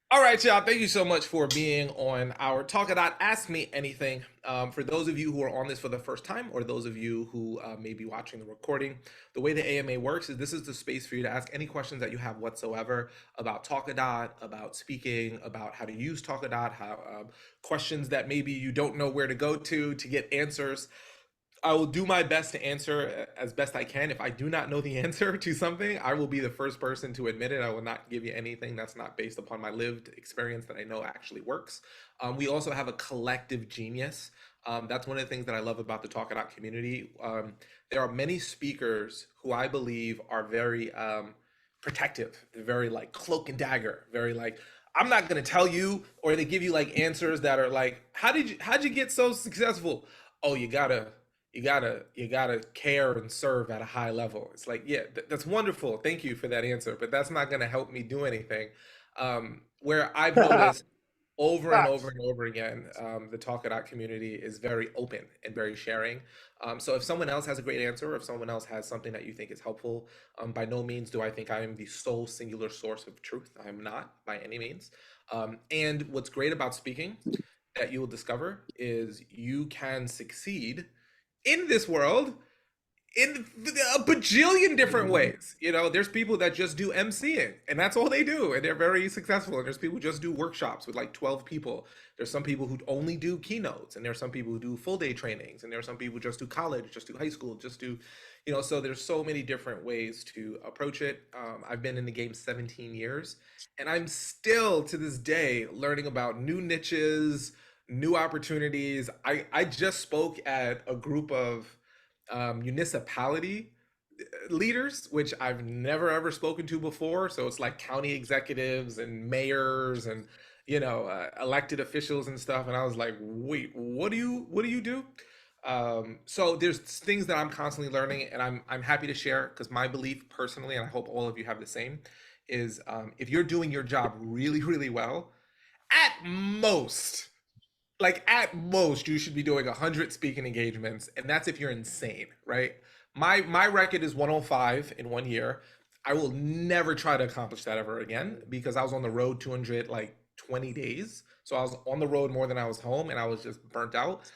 All right, y'all. Thank you so much for being on our Talkadot Ask Me Anything. For those of you who are on this for the first time, or those of you who may be watching the recording, the way the AMA works is this is the space for you to ask any questions that you have whatsoever about Talkadot, about speaking, about how to use Talkadot, how questions that maybe you don't know where to go to get answers. I will do my best to answer as best I can. If I do not know the answer to something, I will be the first person to admit it. I will not give you anything that's not based upon my lived experience that I know actually works. We also have a collective genius. That's one of the things that I love about the Talk It Out community. There are many speakers who I believe are very protective. They're very like cloak and dagger, very like, I'm not going to tell you, or they give you like answers that are like, how'd you get so successful? Oh, you gotta care and serve at a high level. It's like, yeah, that's wonderful, thank you for that answer, but that's not going to help me do anything. Where I've noticed over and over Facts. and over again, the Talk It Out community is very open and very sharing. So if someone else has a great answer, or if someone else has something that you think is helpful, by no means do I think I am the sole singular source of truth. I'm not by any means. And what's great about speaking that you will discover is you can succeed in this world in a bajillion different ways. You know, there's people that just do MCing and that's all they do, and they're very successful. And there's people who just do workshops with like 12 people. There's some people who only do keynotes, and there's some people who do full day trainings, and there's some people who just do college, just do high school, just do, you know, so there's so many different ways to approach it. I've been in the game 17 years, and I'm still to this day learning about new niches, new opportunities. I just spoke at a group of municipality leaders, which I've never ever spoken to before. So it's like county executives and mayors and elected officials and stuff. And I was like, wait, what do you do? So there's things that I'm constantly learning, and I'm happy to share because my belief personally, and I hope all of you have the same, is if you're doing your job really really well, at most you should be doing 100 speaking engagements, and that's if you're insane, right? My record is 105 in 1 year. I will never try to accomplish that ever again because I was on the road 200 like 20 days. So I was on the road more than I was home, and I was just burnt out.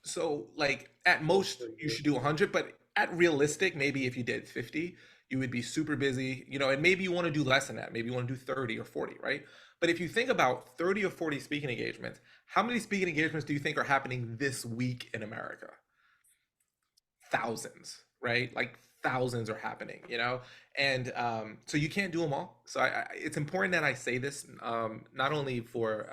So like at most you should do 100, but at realistic, maybe if you did 50, you would be super busy, and maybe you want to do less than that. Maybe you want to do 30 or 40, right? But if you think about 30 or 40 speaking engagements, how many speaking engagements do you think are happening this week in America? Thousands, right? Like thousands are happening, and so you can't do them all. So it's important that I say this, not only for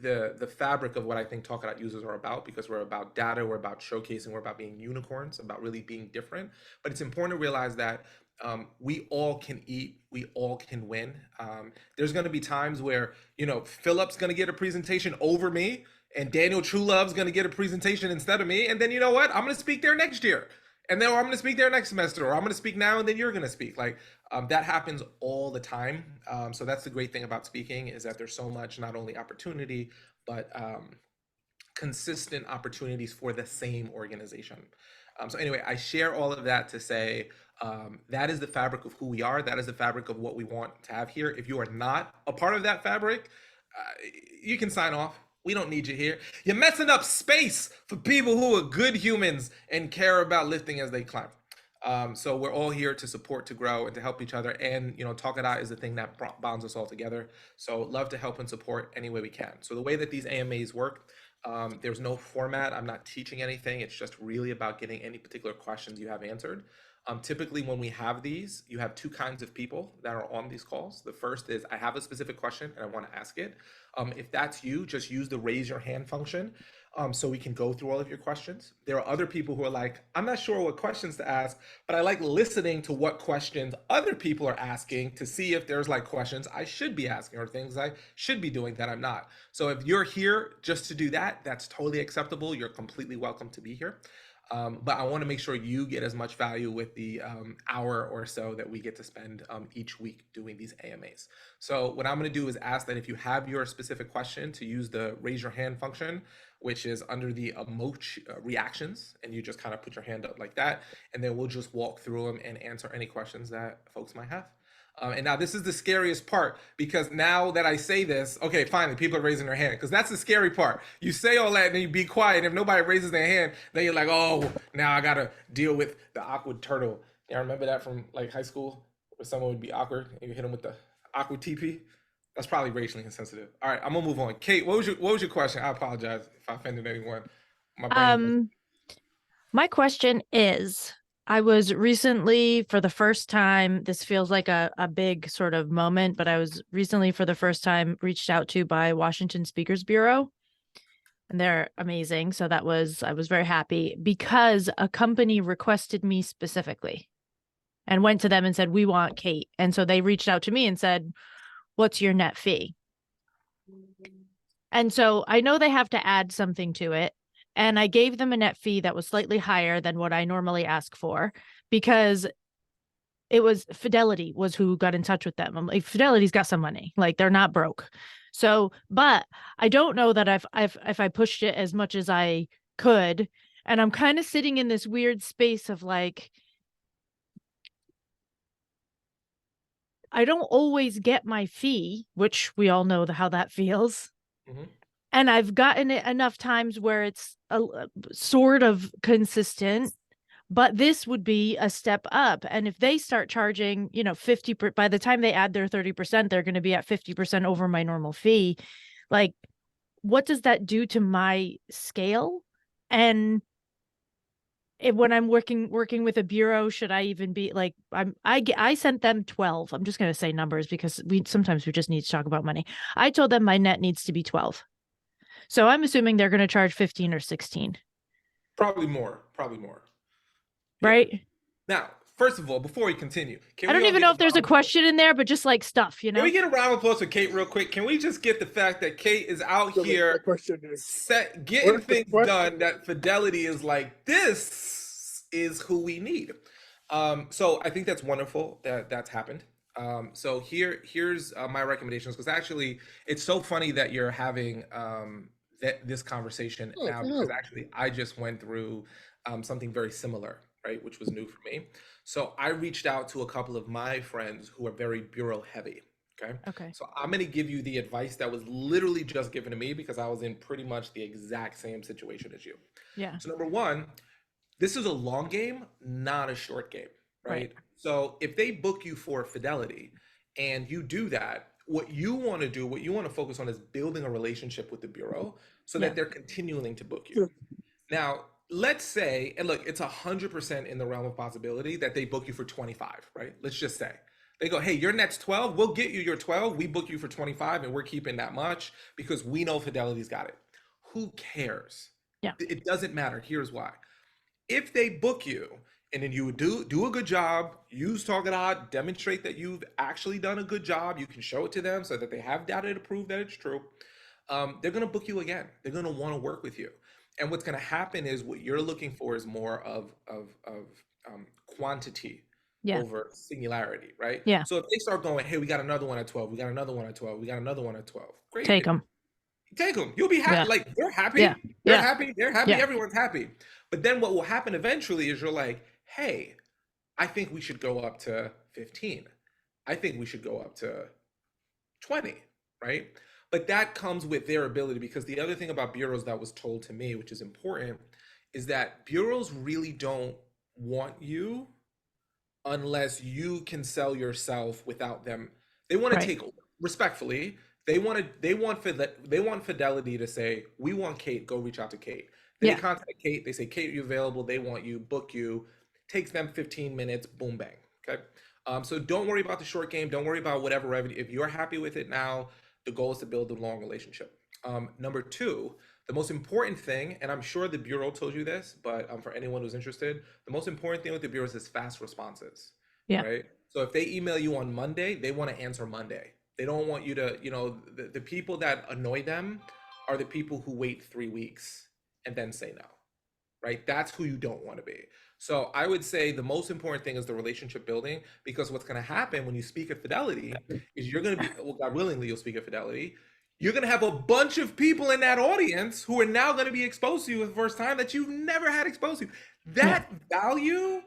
the fabric of what I think Talk It users are about, because we're about data, we're about showcasing, we're about being unicorns, about really being different. But it's important to realize that we all can eat, we all can win. There's going to be times where Philip's going to get a presentation over me, and Daniel Truelove's going to get a presentation instead of me, and then you know what? I'm going to speak there next year. And then I'm going to speak there next semester, or I'm going to speak now, and then you're going to speak. Like that happens all the time. So that's the great thing about speaking, is that there's so much not only opportunity, but consistent opportunities for the same organization. So anyway, I share all of that to say that is the fabric of who we are. That is the fabric of what we want to have here. If you are not a part of that fabric, you can sign off. We don't need you here. You're messing up space for people who are good humans and care about lifting as they climb. So we're all here to support, to grow, and to help each other. And Talk It Out is the thing that bonds us all together. So love to help and support any way we can. So the way that these AMAs work, there's no format. I'm not teaching anything. It's just really about getting any particular questions you have answered. Typically, when we have these, you have two kinds of people that are on these calls. The first is, I have a specific question and I want to ask it. If that's you, just use the raise your hand function, so we can go through all of your questions. There are other people who are like, I'm not sure what questions to ask, but I like listening to what questions other people are asking to see if there's like questions I should be asking or things I should be doing that I'm not. So if you're here just to do that, that's totally acceptable. You're completely welcome to be here. But I want to make sure you get as much value with the hour or so that we get to spend each week doing these AMAs. So what I'm going to do is ask that if you have your specific question, to use the raise your hand function, which is under the emoji reactions, and you just kind of put your hand up like that, and then we'll just walk through them and answer any questions that folks might have. And now this is the scariest part, because now that I say this, okay, finally people are raising their hand, because that's the scary part. You say all that and then you be quiet. And if nobody raises their hand, then you're like, oh, now I gotta deal with the awkward turtle. Yeah, I remember that from like high school, where someone would be awkward and you hit them with the awkward TP. That's probably racially insensitive. All right, I'm gonna move on. Kate, what was your question? I apologize if I offended anyone. My brain is. Um, my question is, I was recently for the first time, this feels like a big sort of moment, but I was recently for the first time reached out to by Washington Speakers Bureau, and they're amazing. So I was very happy because a company requested me specifically and went to them and said, "We want Kate." And so they reached out to me and said, "What's your net fee?" And so I know they have to add something to it. And I gave them a net fee that was slightly higher than what I normally ask for, because it was Fidelity was who got in touch with them. I'm like, Fidelity's got some money, like they're not broke. So, but I don't know that if I pushed it as much as I could. And I'm kind of sitting in this weird space of like, I don't always get my fee, which we all know how that feels. Mhm. And I've gotten it enough times where it's a sort of consistent, but this would be a step up. And if they start charging, 50 by the time they add their 30%, they're going to be at 50% over my normal fee. Like, what does that do to my scale? And when I'm working with a bureau, should I even be like, I sent them 12. I'm just going to say numbers because sometimes we just need to talk about money. I told them my net needs to be 12. So I'm assuming they're going to charge 15 or 16, Probably more. Probably more. Yeah. right? Now, first of all, before we continue, can I we don't all even get know a if there's a round of applause? question in there, but just like stuff, Can we get a round of applause for Kate real quick? Can we just get the fact that Kate is out So the here question is, getting what's the things done, question? that Fidelity is like, this is who we need. So I think that's wonderful that that's happened. So here's my recommendations, because actually it's so funny that you're having this conversation Oh, now, because no. actually I just went through something very similar, right, which was new for me. So I reached out to a couple of my friends who are very bureau heavy. Okay. Okay. So I'm going to give you the advice that was literally just given to me, because I was in pretty much the exact same situation as you. Yeah. So, number one, this is a long game, not a short game, Right. right? So if they book you for Fidelity and you do that, what you want to do, what you want to focus on is building a relationship with the bureau so Yeah. that they're continuing to book you. Sure. Now, let's say, and look, it's 100% in the realm of possibility that they book you for 25, right? Let's just say. They go, hey, your net's 12. We'll get you your 12. We book you for 25 and we're keeping that much because we know Fidelity's got it. Who cares? Yeah. It doesn't matter. Here's why. If they book you and then you do a good job, use Talkadot, demonstrate that you've actually done a good job, you can show it to them so that they have data to prove that it's true. They're going to book you again. They're going to want to work with you. And what's going to happen is what you're looking for is more of quantity Yeah. over singularity, right? Yeah. So if they start going, hey, we got another one at 12, we got another one at 12, we got another one at 12, great. Take them. Take them. You'll be happy. Yeah. Like they're Yeah. happy. They're Yeah. happy. They're happy. Yeah. Everyone's happy. But then what will happen eventually is you're like, hey, I think we should go up to 15. I think we should go up to 20, right? But that comes with their ability, because the other thing about bureaus that was told to me, which is important, is that bureaus really don't want you unless you can sell yourself without them. They want to Right. take, respectfully, they want Fidelity to say, we want Kate, go reach out to Kate. They Yeah. contact Kate, they say, Kate, are you available? They want you, book you. Takes them 15 minutes, boom bang. Okay. So don't worry about the short game. Don't worry about whatever revenue. If you're happy with it now, the goal is to build a long relationship. Number two, the most important thing, and I'm sure the bureau told you this, but for anyone who's interested, the most important thing with the bureau is fast responses, Yeah. right? So if they email you on Monday, they want to answer Monday. They don't want you to, the people that annoy them are the people who wait 3 weeks and then say no, right? That's who you don't want to be. So I would say the most important thing is the relationship building, because what's going to happen when you speak at Fidelity is you're going to be, well, God willingly, you'll speak at Fidelity. You're going to have a bunch of people in that audience who are now going to be exposed to you for the first time that you've never had exposed to. That value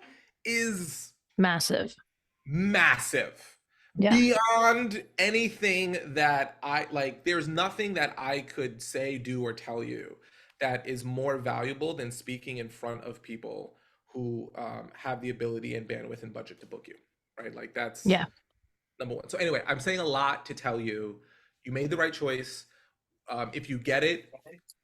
is Massive. massive. Yeah. beyond anything that I like. There's nothing that I could say, do, or tell you that is more valuable than speaking in front of people who have the ability and bandwidth and budget to book you, right? Like that's Yeah. number one. So anyway, I'm saying a lot to tell you, you made the right choice. If you get it,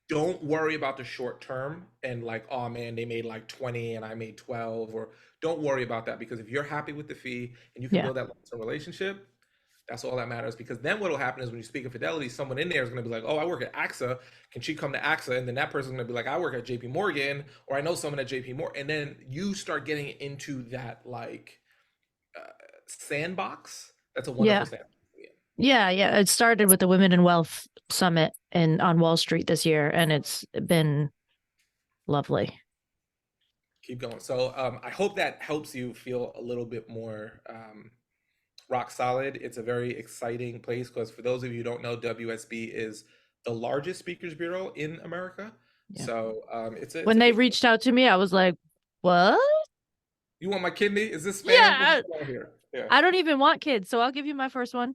don't worry about the short term and like, oh man, they made like 20 and I made 12, or don't worry about that, because if you're happy with the fee and you can Yeah. build that long-term relationship, that's all that matters. Because then what will happen is when you speak of Fidelity, someone in there is going to be like, oh, I work at AXA. Can she come to AXA? And then that person's going to be like, I work at JP Morgan, or I know someone at JP Morgan. And then you start getting into that like uh, sandbox. That's a wonderful Yeah. sandbox. Yeah. Yeah. It started with the Women in Wealth Summit in on Wall Street this year, and it's been lovely. Keep going. So I hope that helps you feel a little bit more rock solid. It's a very exciting place because for those of you who don't know, WSB is the largest speakers bureau in America. Yeah. So it's When a they big. reached out to me, I was like, "What? You want my kidney? Is this spam? What's Yeah, going on here? Yeah. I don't even want kids, so I'll give you my first one."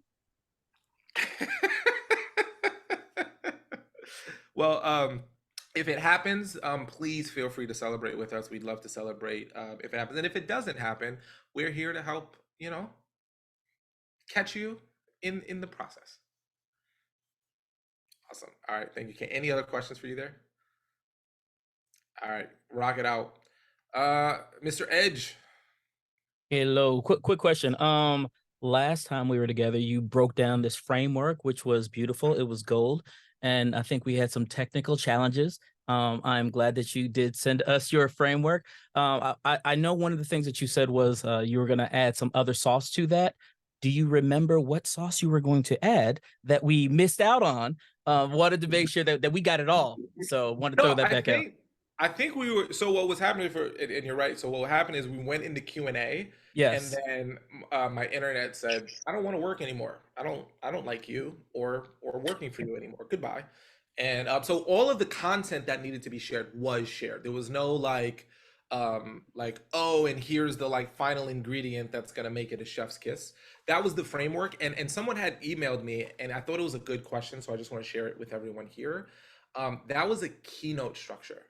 Well, if it happens, please feel free to celebrate with us. We'd love to celebrate if it happens, and if it doesn't happen, we're here to help. Catch you in the process. Awesome. All right. Thank you. Any other questions for you there? All right. Rock it out. Mr. Edge. Hello, quick question. Last time we were together, you broke down this framework, which was beautiful. It was gold, and I think we had some technical challenges. I'm glad that you did send us your framework. I know one of the things that you said was you were going to add some other sauce to that. Do you remember what sauce you were going to add that we missed out on? Wanted to make sure that we got it all. So wanted to throw No, that I back out. think I think we were. So what was happening and you're right. So what happened is we went into Q&A, and Yes. then my internet said, "I don't want to work anymore. I don't like you or working for you anymore. Goodbye." And so all of the content that needed to be shared was shared. There was no like, oh, and here's the like final ingredient that's gonna make it a chef's kiss. That was the framework, and someone had emailed me, and I thought it was a good question, so I just want to share it with everyone here. That was a keynote structure,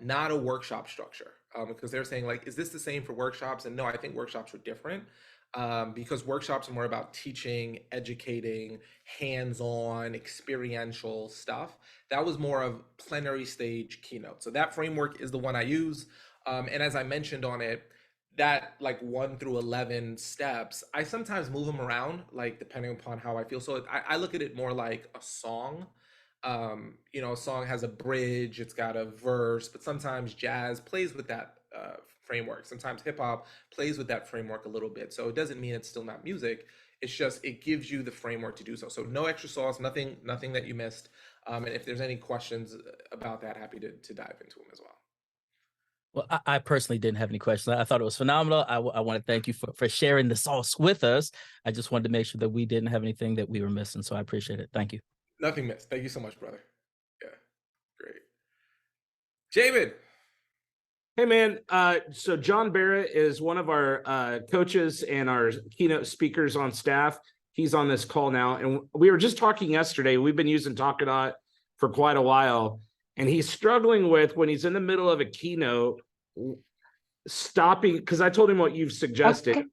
not a workshop structure. Because they're saying like, is this the same for workshops? And no, I think workshops are different, because workshops are more about teaching, educating, hands-on, experiential stuff. That was more of plenary stage keynote. So that framework is the one I use. And as I mentioned on it, that like 1 through 11 steps, I sometimes move them around, like depending upon how I feel. So I look at it more like a song. A song has a bridge, it's got a verse, but sometimes jazz plays with that framework. Sometimes hip hop plays with that framework a little bit. So it doesn't mean it's still not music. It's just it gives you the framework to do so. So no extra sauce, nothing that you missed. And if there's any questions about that, happy to dive into them as well. Well, I personally didn't have any questions. I thought it was phenomenal. I want to thank you for sharing the sauce with us. I just wanted to make sure that we didn't have anything that we were missing. So I appreciate it. Thank you. Nothing missed. Thank you so much, brother. Yeah, great. Jamin. Hey man, so John Barrett is one of our coaches and our keynote speakers on staff. He's on this call now, and we were just talking yesterday. We've been using Talkadot for quite a while, and he's struggling with when he's in the middle of a keynote, stopping, because I told him what you've suggested.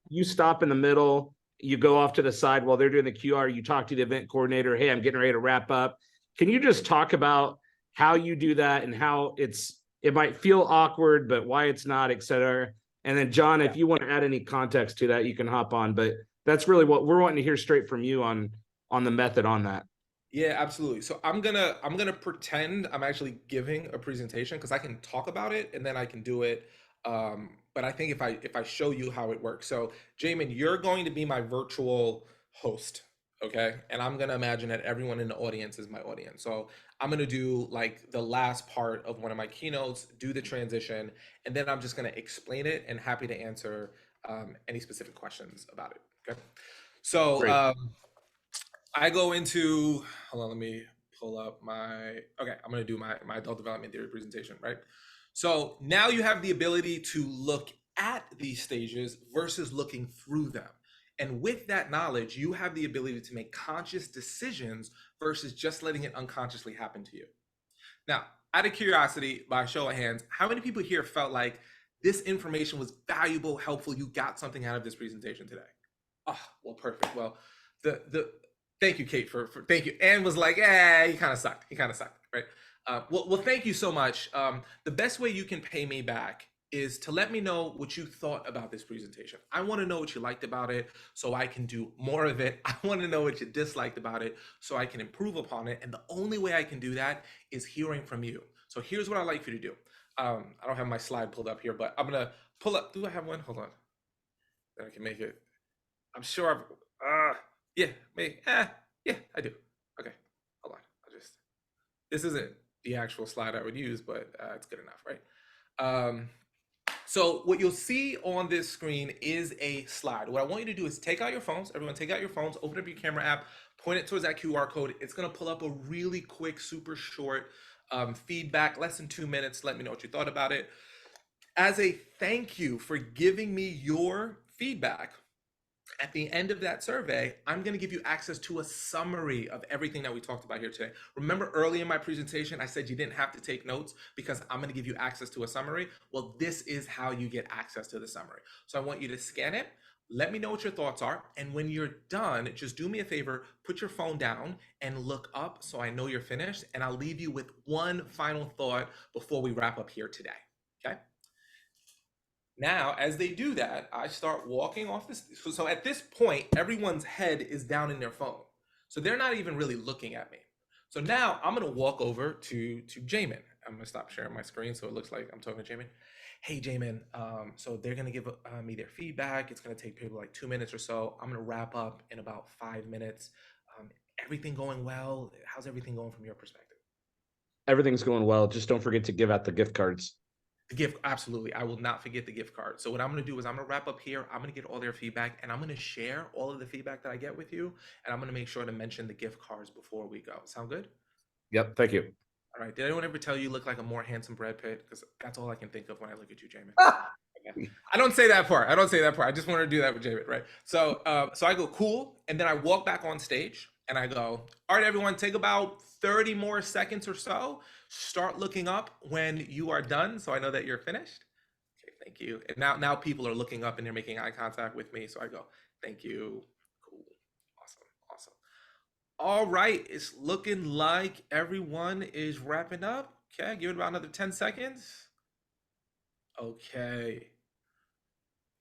You stop in the middle, you go off to the side while they're doing the QR, you talk to the event coordinator, hey, I'm getting ready to wrap up. Can you just talk about how you do that and how it might feel awkward, but why it's not, et cetera. And then John, if you want to add any context to that, you can hop on, but that's really what we're wanting to hear straight from you on the method on that. Yeah, absolutely. So I'm gonna pretend I'm actually giving a presentation because I can talk about it and then I can do it. But I think if I show you how it works. So Jamin, you're going to be my virtual host, okay? And I'm gonna imagine that everyone in the audience is my audience. So I'm gonna do like the last part of one of my keynotes, do the transition, and then I'm just gonna explain it and happy to answer any specific questions about it. Okay. So Great. I go into, hold on, let me pull up okay, I'm gonna do my adult development theory presentation, right? So now you have the ability to look at these stages versus looking through them. And with that knowledge, you have the ability to make conscious decisions versus just letting it unconsciously happen to you. Now, out of curiosity, by a show of hands, how many people here felt like this information was valuable, helpful? You got something out of this presentation today? Oh, well, perfect. Well, the thank you, Kate, for thank you. Anne was like, he kind of sucked. He kind of sucked, right? Well, thank you so much. The best way you can pay me back is to let me know what you thought about this presentation. I want to know what you liked about it so I can do more of it. I want to know what you disliked about it so I can improve upon it. And the only way I can do that is hearing from you. So here's what I'd like for you to do. I don't have my slide pulled up here, but I'm going to pull up. Do I have one? Hold on. Then I can make it. I'm sure yeah, maybe. Yeah, I do. Okay, hold on. This isn't the actual slide I would use, but it's good enough, right? So what you'll see on this screen is a slide. What I want you to do is take out your phones. Everyone take out your phones, open up your camera app, point it towards that QR code. It's gonna pull up a really quick, super short feedback, less than 2 minutes. Let me know what you thought about it. As a thank you for giving me your feedback, at the end of that survey, I'm going to give you access to a summary of everything that we talked about here today. Remember early in my presentation, I said you didn't have to take notes because I'm going to give you access to a summary. Well, this is how you get access to the summary. So I want you to scan it. Let me know what your thoughts are. And when you're done, just do me a favor, put your phone down and look up so I know you're finished. And I'll leave you with one final thought before we wrap up here today. Okay? Now, as they do that, I start walking off this. So at this point, everyone's head is down in their phone. So they're not even really looking at me. So now I'm going to walk over to Jamin. I'm going to stop sharing my screen so it looks like I'm talking to Jamin. Hey, Jamin. So they're going to give me their feedback. It's going to take people like 2 minutes or so. I'm going to wrap up in about 5 minutes. Everything going well? How's everything going from your perspective? Everything's going well. Just don't forget to give out the gift cards. The gift, absolutely. I will not forget the gift card. So what I'm going to do is I'm going to wrap up here. I'm going to get all their feedback and I'm going to share all of the feedback that I get with you. And I'm going to make sure to mention the gift cards before we go. Sound good? Yep. Thank you. All right. Did anyone ever tell you look like a more handsome Brad Pitt? Because that's all I can think of when I look at you, Jamin. Okay. I don't say that part. I just wanted to do that with Jamin, right? So, so I go cool. And then I walk back on stage and I go, all right, everyone, take about 30 more seconds or so. Start looking up when you are done, so I know that you're finished. Okay, thank you. And now people are looking up and they're making eye contact with me, so I go, thank you. Cool. Awesome. All right, it's looking like everyone is wrapping up. Okay, give it about another 10 seconds. Okay.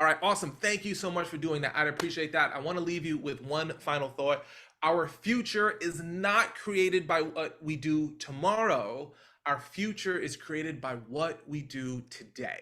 All right, awesome. Thank you so much for doing that. I'd appreciate that. I want to leave you with one final thought. Our future is not created by what we do tomorrow. Our future is created by what we do today.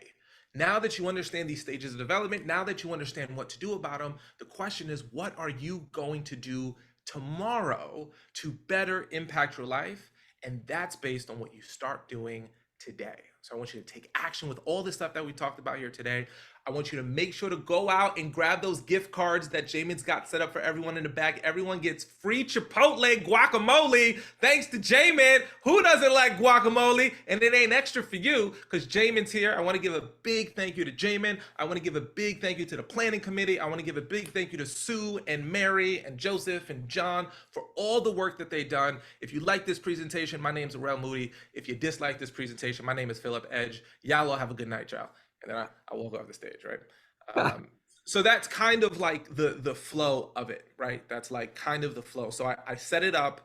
Now that you understand these stages of development, now that you understand what to do about them, the question is, what are you going to do tomorrow to better impact your life? And that's based on what you start doing today. So I want you to take action with all the stuff that we talked about here today. I want you to make sure to go out and grab those gift cards that Jamin's got set up for everyone in the back. Everyone gets free Chipotle guacamole thanks to Jamin. Who doesn't like guacamole? And it ain't extra for you because Jamin's here. I want to give a big thank you to Jamin. I want to give a big thank you to the planning committee. I want to give a big thank you to Sue and Mary and Joseph and John for all the work that they've done. If you like this presentation, my name's Arel Moody. If you dislike this presentation, my name is Philip Edge. Y'all all have a good night, y'all. And then I walk off the stage, right? So that's kind of like the flow of it, right? That's like kind of the flow. So I set it up.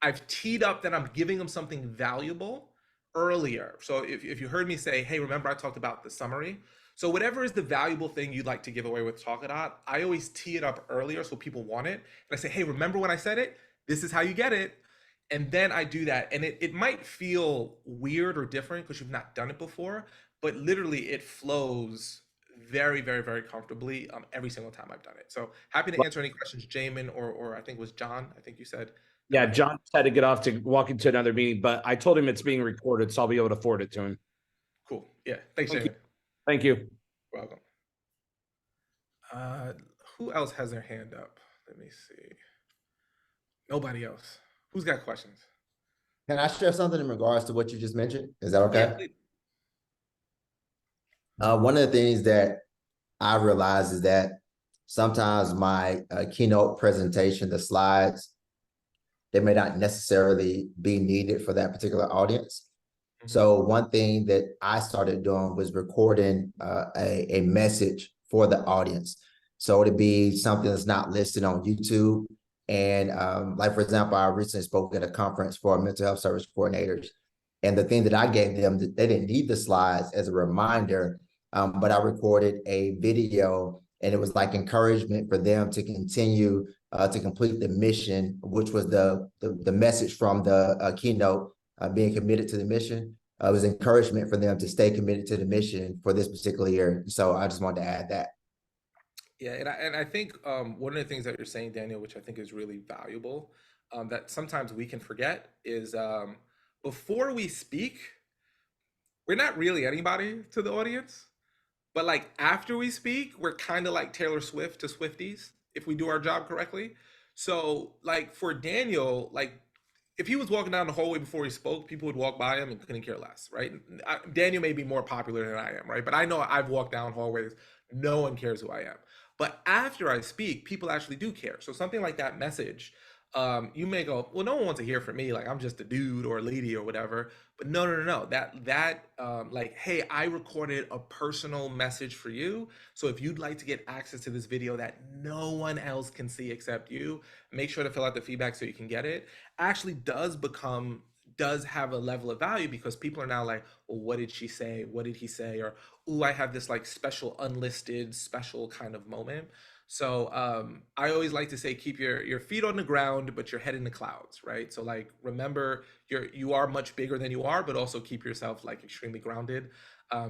I've teed up that I'm giving them something valuable earlier. So if you heard me say, hey, remember I talked about the summary? So whatever is the valuable thing you'd like to give away with Talkadot, I always tee it up earlier so people want it. And I say, hey, remember when I said it? This is how you get it. And then I do that. And it might feel weird or different because you've not done it before, but literally it flows very, very, very comfortably every single time I've done it. So happy to answer any questions, Jamin, or I think it was John, I think you said. Yeah, John had to get off to walk into another meeting, but I told him it's being recorded, so I'll be able to forward it to him. Cool. Yeah. Thanks, Thank Jamin. Thank you. You're welcome. Who else has their hand up? Let me see. Nobody else. Who's got questions? Can I share something in regards to what you just mentioned? Is that okay? Yeah, please. One of the things that I realize is that sometimes my keynote presentation, the slides, they may not necessarily be needed for that particular audience. So one thing that I started doing was recording a message for the audience. So it'd be something that's not listed on YouTube. And like, for example, I recently spoke at a conference for mental health service coordinators. And the thing that I gave them, they didn't need the slides as a reminder, but I recorded a video, and it was like encouragement for them to continue to complete the mission, which was the message from the keynote, being committed to the mission. It was encouragement for them to stay committed to the mission for this particular year. So I just wanted to add that. Yeah, and I think one of the things that you're saying, Daniel, which I think is really valuable, that sometimes we can forget is before we speak, we're not really anybody to the audience. But like after we speak, we're kind of like Taylor Swift to Swifties if we do our job correctly. So like for Daniel, like if he was walking down the hallway before he spoke, people would walk by him and couldn't care less, right? Daniel may be more popular than I am, right? But I know I've walked down hallways, no one cares who I am. But after I speak, people actually do care. So something like that message, you may go, well, no one wants to hear from me, like I'm just a dude or a lady or whatever. But no. Like, hey, I recorded a personal message for you. So if you'd like to get access to this video that no one else can see except you, make sure to fill out the feedback so you can get it. Actually does have a level of value because people are now like, well, what did she say? What did he say? Or, ooh, I have this like special unlisted special kind of moment. So I always like to say, keep your feet on the ground, but your head in the clouds, right? So like, remember, you are much bigger than you are, but also keep yourself like extremely grounded,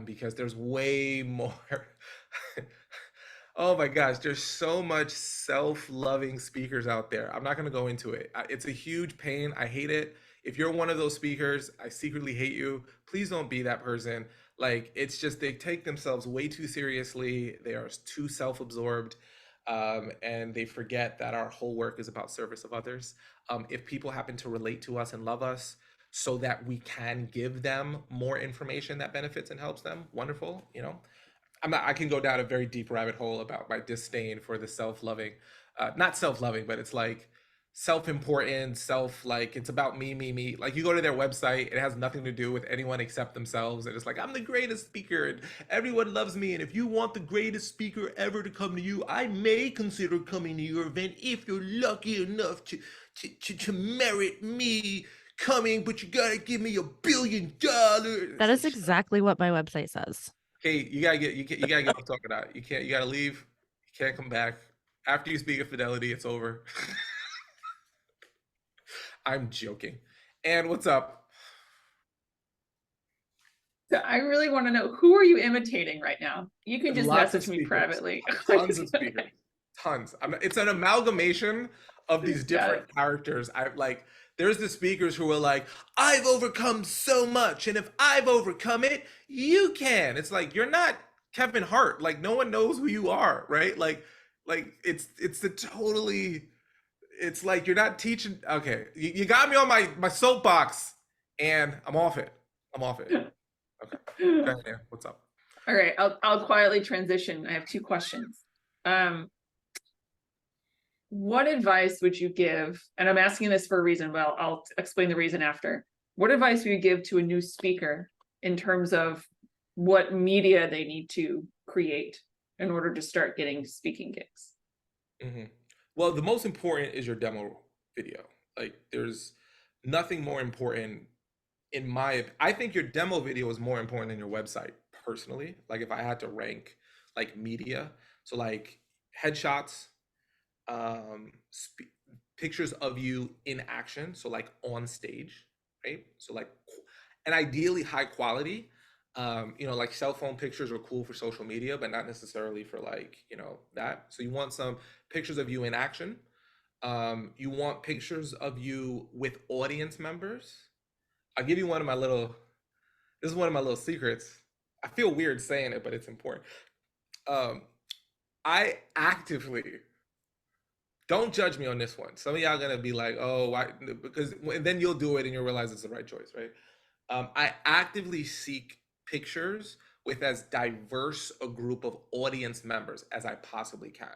because there's way more. Oh my gosh, there's so much self-loving speakers out there. I'm not going to go into it. It's a huge pain. I hate it. If you're one of those speakers, I secretly hate you. Please don't be that person. Like, it's just they take themselves way too seriously. They are too self-absorbed, and they forget that our whole work is about service of others. If people happen to relate to us and love us so that we can give them more information that benefits and helps them, wonderful, you know. I can go down a very deep rabbit hole about my disdain for the self-loving, not self-loving, but it's like self-important, like it's about me. Like you go to their website, it has nothing to do with anyone except themselves. And it's like, I'm the greatest speaker and everyone loves me. And if you want the greatest speaker ever to come to you, I may consider coming to your event if you're lucky enough to merit me coming, but you gotta give me $1 billion. That is exactly what my website says. Okay, you gotta get off Talkadot. You gotta leave. You can't come back. After you speak of fidelity, it's over. I'm joking. And what's up? So I really want to know, who are you imitating right now? You can just Lots of message me speakers. privately. Tons of speakers. Tons. It's an amalgamation of these different characters. There's the speakers who are like, I've overcome so much, and if I've overcome it, you can. It's like, you're not Kevin Hart. Like, no one knows who you are, right? Like it's like you're not teaching. Okay, you got me on my soapbox, and I'm off it. Okay. Go ahead, Dan. What's up? All right, I'll quietly transition. I have 2 questions. What advice would you give? And I'm asking this for a reason, but I'll explain the reason after. What advice would you give to a new speaker in terms of what media they need to create in order to start getting speaking gigs? Mm-hmm. Well, the most important is your demo video. Like, there's nothing more important I think your demo video is more important than your website, personally. Like, if I had to rank like media, so like headshots, pictures of you in action, so like on stage, right? So like, and ideally high quality. Like cell phone pictures are cool for social media, but not necessarily for like, that. So you want some pictures of you in action. You want pictures of you with audience members. I'll give you this is one of my little secrets. I feel weird saying it, but it's important. I actively, don't judge me on this one. Some of y'all gonna be like, oh, why? Because then you'll do it and you'll realize it's the right choice, right? I actively seek pictures with as diverse a group of audience members as I possibly can.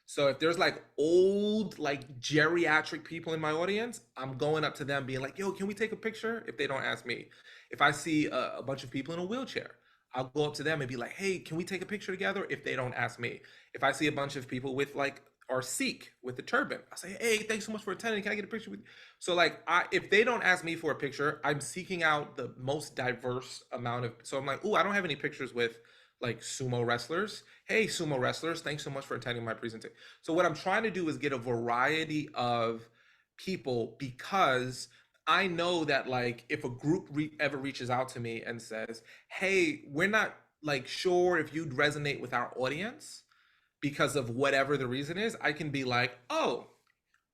So if there's like old, like geriatric people in my audience, I'm going up to them being like, yo, can we take a picture? If they don't ask me. If I see a bunch of people in a wheelchair, I'll go up to them and be like, hey, can we take a picture together? If they don't ask me. If I see a bunch of people with like, or Sikh with the turban, I say, hey, thanks so much for attending. Can I get a picture with you? So like, if they don't ask me for a picture, I'm seeking out the most diverse amount of, so I'm like, oh, I don't have any pictures with like sumo wrestlers. Hey, sumo wrestlers, thanks so much for attending my presentation. So what I'm trying to do is get a variety of people, because I know that like if a group ever reaches out to me and says, "Hey, we're not like sure if you'd resonate with our audience because of whatever the reason is," I can be like, "Oh,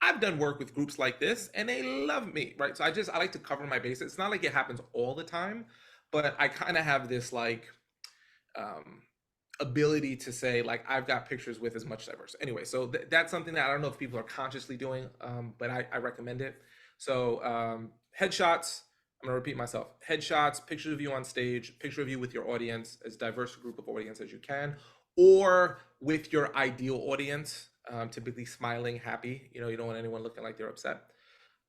I've done work with groups like this and they love me," right? So I like to cover my bases. It's not like it happens all the time, but I kind of have this like um ability to say like I've got pictures with as much diverse. Anyway, so that's something that I don't know if people are consciously doing, but I recommend it. So headshots. I'm gonna repeat myself. Headshots, pictures of you on stage, picture of you with your audience, as diverse a group of audience as you can, or with your ideal audience, typically smiling, happy. You know, you don't want anyone looking like they're upset.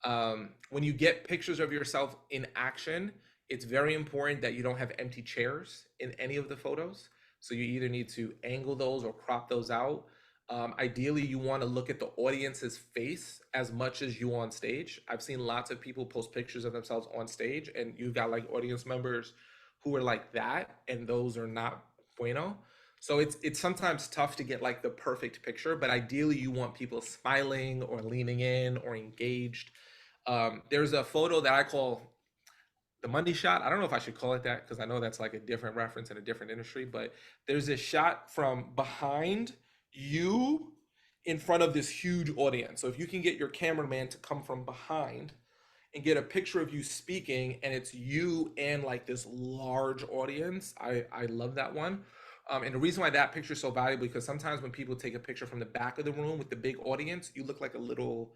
When you get pictures of yourself in action, it's very important that you don't have empty chairs in any of the photos. So you either need to angle those or crop those out. Ideally, you want to look at the audience's face as much as you on stage. I've seen lots of people post pictures of themselves on stage, and you've got like audience members who are like that, and those are not bueno. So it's sometimes tough to get like the perfect picture, but ideally you want people smiling or leaning in or engaged. There's a photo that I call the money shot. I don't know if I should call it that because I know that's like a different reference in a different industry, but there's this shot from behind you in front of this huge audience. So if you can get your cameraman to come from behind and get a picture of you speaking and it's you and like this large audience, I love that one. And the reason why that picture is so valuable, because sometimes when people take a picture from the back of the room with the big audience, you look like a little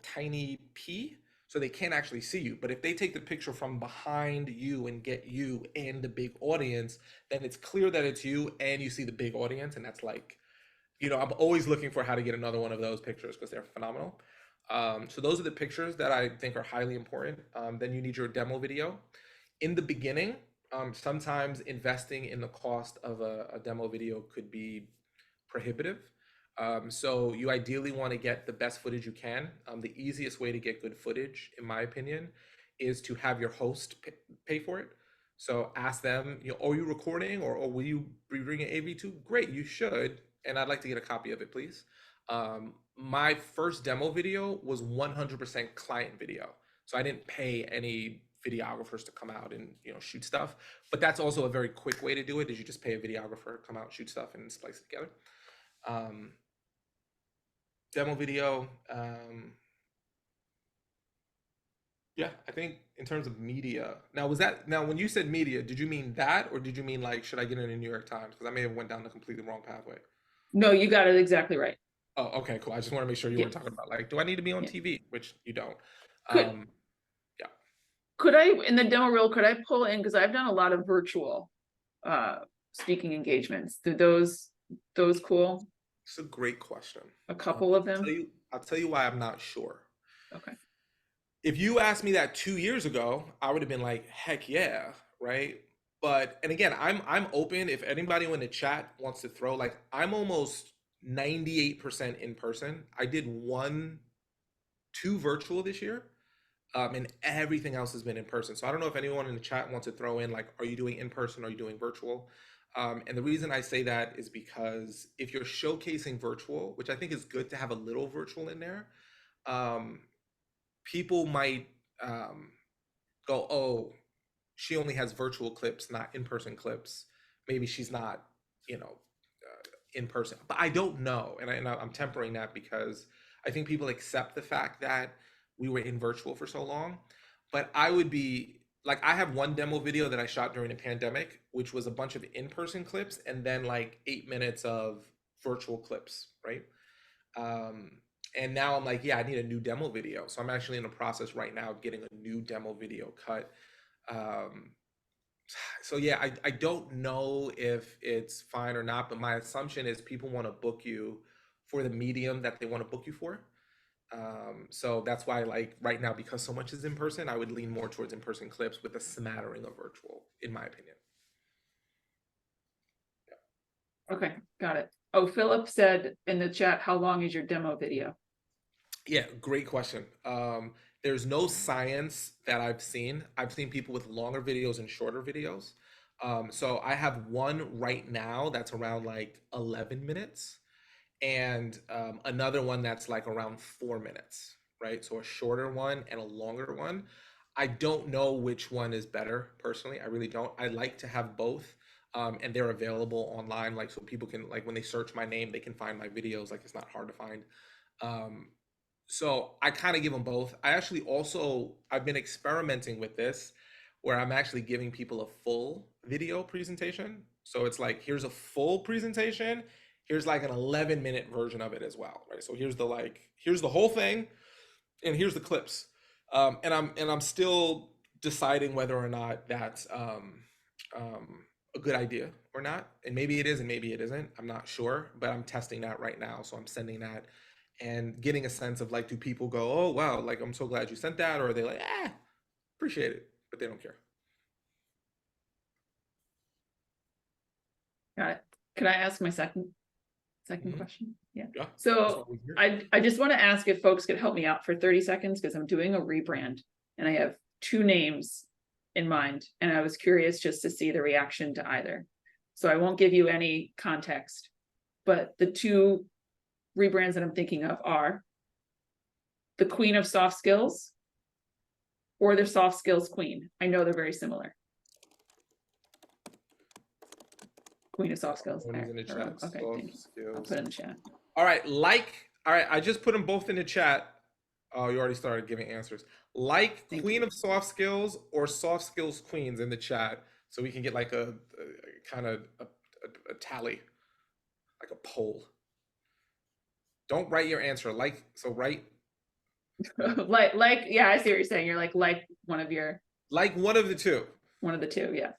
tiny pea, so they can't actually see you. But if they take the picture from behind you and get you and the big audience, then it's clear that it's you and you see the big audience. And that's like, you know, I'm always looking for how to get another one of those pictures because they're phenomenal. So those are the pictures that I think are highly important. Then you need your demo video. In the beginning, sometimes investing in the cost of a demo video could be prohibitive. So you ideally want to get the best footage you can. The easiest way to get good footage, in my opinion, is to have your host pay for it. So ask them, you know, are you recording, or will you be bringing AV to? Great, you should. And I'd like to get a copy of it, please. My first demo video was 100% client video. So I didn't pay any videographers to come out and, you know, shoot stuff. But that's also a very quick way to do it, is you just pay a videographer to come out, shoot stuff, and splice it together. Demo video. Yeah, I think in terms of media. Now, when you said media, did you mean that, or did you mean like, should I get in the New York Times? Because I may have went down the completely wrong pathway. No, you got it exactly right. Oh, okay, cool. I just want to make sure you weren't talking about like, do I need to be on TV? Which you don't. Could Yeah. could I, in the demo reel, could I pull in, because I've done a lot of virtual speaking engagements. Do those cool? It's a great question. A couple of them? I'll tell you why I'm not sure. Okay. If you asked me that 2 years ago, I would have been like, heck yeah, right? But, and again, I'm open. If anybody in the chat wants to throw, like, I'm almost 98% in person. I did 2 virtual this year, and everything else has been in person. So I don't know if anyone in the chat wants to throw in, like, are you doing in person? Are you doing virtual? And the reason I say that is because if you're showcasing virtual, which I think is good to have a little virtual in there, people might go, oh, she only has virtual clips, not in-person clips. Maybe she's not, you know, in person. But I don't know, and I'm tempering that because I think people accept the fact that we were in virtual for so long. But I would be like, I have one demo video that I shot during the pandemic, which was a bunch of in-person clips and then like 8 minutes of virtual clips, right? And now I'm like, yeah, I need a new demo video. So I'm actually in the process right now of getting a new demo video cut. So yeah, I don't know if it's fine or not, but my assumption is people want to book you for the medium that they want to book you for. So that's why, like right now, because so much is in person, I would lean more towards in-person clips with a smattering of virtual, in my opinion. Okay, got it. Oh, Philip said in the chat, how long is your demo video? Yeah, great question. There's no science that I've seen. I've seen people with longer videos and shorter videos. So I have one right now that's around like 11 minutes, and another one that's like around 4 minutes, right? So a shorter one and a longer one. I don't know which one is better personally. I really don't. I like to have both. And they're available online, like so people can, like when they search my name, they can find my videos. Like it's not hard to find. Um, so I kind of give them both. I actually also I've been experimenting with this where I'm actually giving people a full video presentation. So it's like here's a full presentation, here's like an 11-minute version of it as well, right? So here's the whole thing and here's the clips. And I'm still deciding whether or not that's a good idea or not. And maybe it is and maybe it isn't. I'm not sure, but I'm testing that right now. So I'm sending that and getting a sense of like, do people go, oh wow, like I'm so glad you sent that, or are they like, appreciate it, but they don't care. Got it. Can I ask my second Mhm. question? Yeah. Yeah. That's So what we hear. I just want to ask if folks could help me out for 30 seconds because I'm doing a rebrand and I have two names in mind. And I was curious just to see the reaction to either. So I won't give you any context, but the two rebrands that I'm thinking of are the Queen of Soft Skills or the Soft Skills Queen. I know they're very similar. Queen of Soft Skills. One is in the There. chat. Okay, Soft thank you. I'll skills. put it in the chat. All right, I just put them both in the chat. Oh, you already started giving answers. Like Thank Queen you. of Soft Skills or Soft Skills Queens in the chat, so we can get like a kind of a tally, like a poll. Don't write your answer. Write like, yeah, I see what you're saying. You're like one of one of the two. Yeah.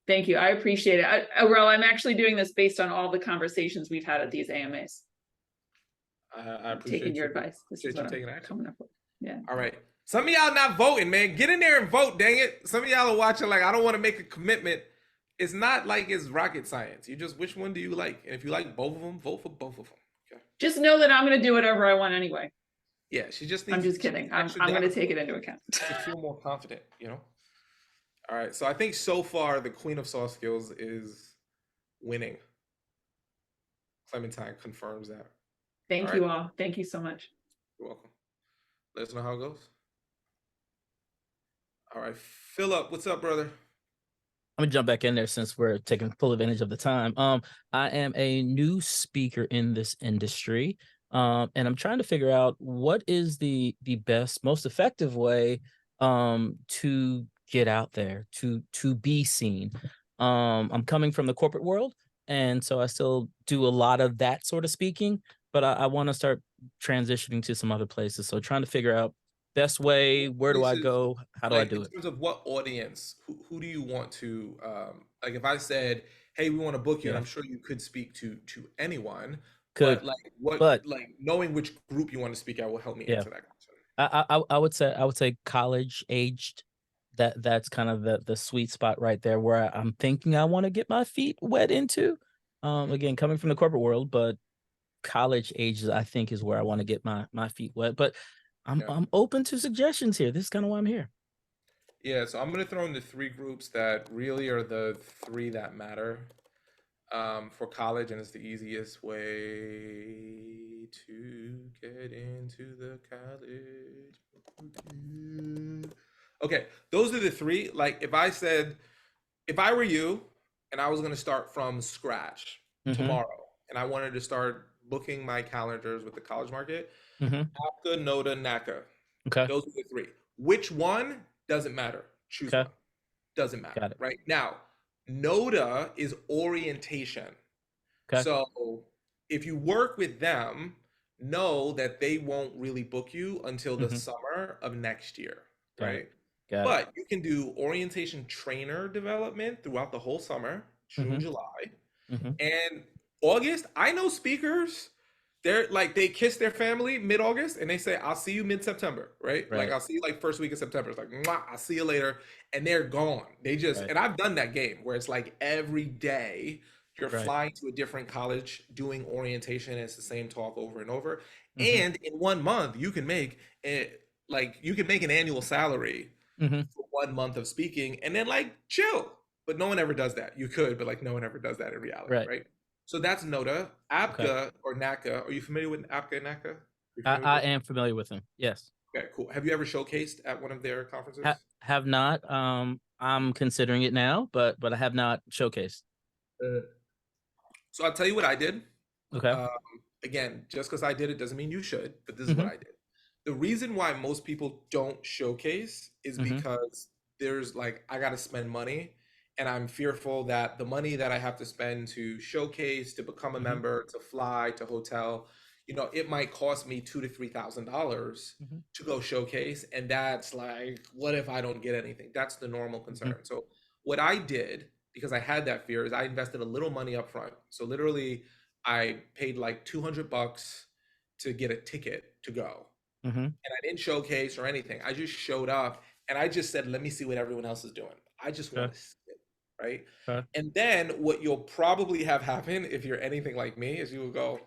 Thank you. I appreciate it. Well, I'm actually doing this based on all the conversations we've had at these AMAs. I appreciate Taking your you. advice. This is Appreciate you what taking I'm action. coming up with. Yeah. All right. Some of y'all not voting, man. Get in there and vote, dang it. Some of y'all are watching like, I don't want to make a commitment. It's not like it's rocket science. You just, which one do you like? And if you like both of them, vote for both of them. Okay. Just know that I'm going to do whatever I want anyway. Yeah, she just needs. I'm just kidding. I'm going to take it into account. To feel more confident, you know. All right, so I think so far the Queen of Soft Skills is winning. Clementine confirms that. Thank All you right. all. Thank you so much. You're welcome. Let us know how it goes. All right, Philip, what's up, brother? I'm gonna jump back in there since we're taking full advantage of the time. I am a new speaker in this industry, and I'm trying to figure out what is the best, most effective way to get out there, to be seen. I'm coming from the corporate world, and so I still do a lot of that sort of speaking, but I want to start transitioning to some other places. So trying to figure out best way, where do I go, how do I Like do in it? terms of what audience, who do you want to like if I said, hey, we want to book you, and Yeah. I'm sure you could speak to anyone, Could, but like what but like knowing which group you want to speak at will help me yeah. answer that question. I would say college aged. That's kind of the sweet spot right there where I'm thinking I want to get my feet wet into. Again, coming from the corporate world, but college ages I think is where I want to get my feet wet. But Yeah. I'm open to suggestions here. This is kind of why I'm here. Yeah, so I'm gonna throw in the three groups that really are the three that matter for college, and it's the easiest way to get into the college. Okay, those are the three. Like if I were you and I was gonna start from scratch Mm-hmm. tomorrow, and I wanted to start booking my calendars with the college market, Mm-hmm. Apka, Noda, NACA. Okay. Those are the three. Which one doesn't matter. Choose Okay. one. Doesn't matter. Got it. Right now, NODA is orientation. Okay. So if you work with them, know that they won't really book you until the Mhm. summer of next year. Got it. Right. Got it. But you can do orientation trainer development throughout the whole summer, June, Mhm. July, Mhm. and August. I know speakers they're like they kiss their family mid-August and they say, "I'll see you mid-September," right? Like Right. I'll see you like first week of September. It's like, "Mwah, I'll see you later," and they're gone. They just Right. and I've done that game where it's like every day you're Right. flying to a different college doing orientation and it's the same talk over and over. Mm-hmm. And in 1 month you can make it like you can make an annual salary Mm-hmm. for 1 month of speaking and then like chill. But no one ever does that. You could, but like no one ever does that in reality, Right. right? So that's NOTA. Okay. APCA or NACA. Are you familiar with APCA and NACA? You I, familiar with I those? am familiar with him. Yes. Okay, cool. Have you ever showcased at one of their conferences? Have not. I'm considering it now, but I have not showcased. So I'll tell you what I did. Okay. Um, Again, just because I did it doesn't mean you should, but this is what Mm-hmm. I did. The reason why most people don't showcase is Mm-hmm. because there's like, I got to spend money. And I'm fearful that the money that I have to spend to showcase, to become a Mm-hmm. member, to fly, to hotel, it might cost me $2,000 to $3,000 Mm-hmm. to go showcase. And that's like, what if I don't get anything? That's the normal concern. So what I did, because I had that fear, is I invested a little money up front. So literally I paid like $200 to get a ticket to go. Mm-hmm. And I didn't showcase or anything. I just showed up and I just said, let me see what everyone else is doing. I just want Okay. to see it, right? Okay. And then what you'll probably have happen if you're anything like me is you will go,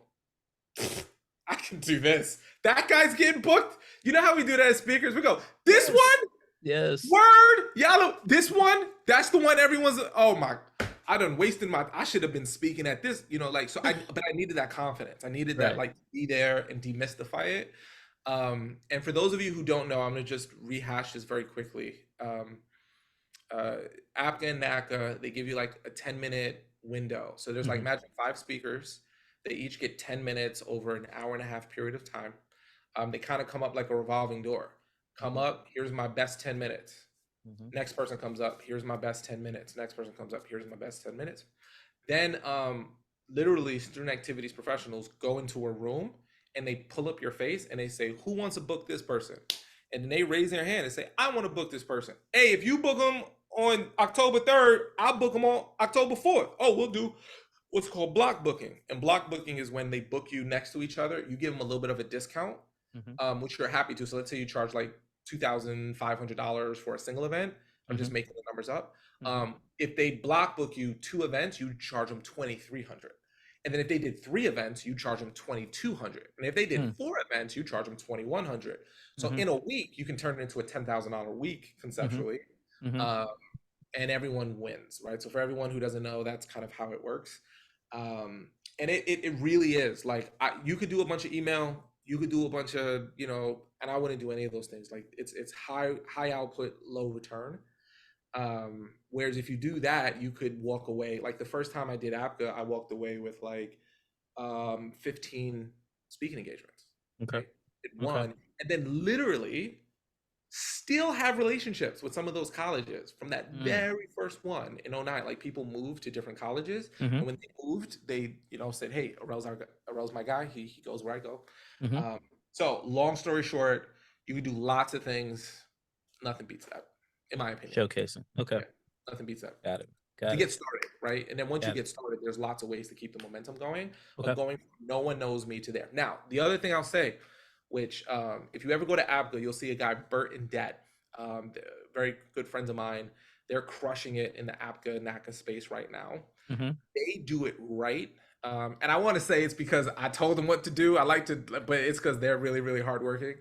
I can do this. That guy's getting booked. You know how we do that as speakers? We go, this Yes. one? Yes. Word, y'all. This one, that's the one everyone's. Oh my, I done wasted my. I should have been speaking at this, like so. But I needed that confidence. I needed that Right. like to be there and demystify it. And for those of you who don't know, I'm gonna just rehash this very quickly. APCA and NACA, they give you like a 10-minute window. So there's like Mhm. imagine 5 speakers. They each get 10 minutes over an hour and a half period of time. They kind of come up like a revolving door. Come Mhm. up, here's my best 10 minutes. Mhm. Next person comes up, here's my best 10 minutes. Next person comes up, here's my best 10 minutes. Then literally student activities professionals go into a room and they pull up your face and they say, who wants to book this person? And then they raise their hand and say, I want to book this person. Hey, if you book them on October 3rd, I'll book them on October 4th. Oh, we'll do what's called block booking. And block booking is when they book you next to each other. You give them a little bit of a discount, Mhm. which you're happy to. So let's say you charge like $2,500 for a single event. I'm just Mhm. making the numbers up. Mhm. If they block book you 2 events, you charge them 2,300. And then if they did 3 events, you charge them 2,200. And if they did Mm. 4 events, you charge them 2,100. So Mhm. in a week, you can turn it into a $10,000 week conceptually, Mhm. um, and everyone wins, right? So for everyone who doesn't know, that's kind of how it works. And it really is like you could do a bunch of email, you could do a bunch of and I wouldn't do any of those things. Like it's high output, low return. Whereas if you do that, you could walk away. Like the first time I did APCA, I walked away with like 15 speaking engagements. Okay. Right? Did Okay. one, and then literally still have relationships with some of those colleges from that Mm. very first one in '09. Like people moved to different colleges, Mhm. and when they moved, they said, "Hey, Arel's my guy. He goes where I go." Mhm. So long story short, you can do lots of things. Nothing beats that, in my opinion. Showcasing. Okay. Yeah, nothing beats that Got it. to Got get it. started, right? And then once you Got it. get started, there's lots of ways to keep the momentum going. But Okay. going from no one knows me to there. Now, the other thing I'll say, which if you ever go to ABGA, you'll see a guy, Bert and Det, very good friends of mine. They're crushing it in the ABGA NACA space right now. Mhm. They do it right. And I want to say it's because I told them what to do. I like to, but it's because they're really, really hardworking.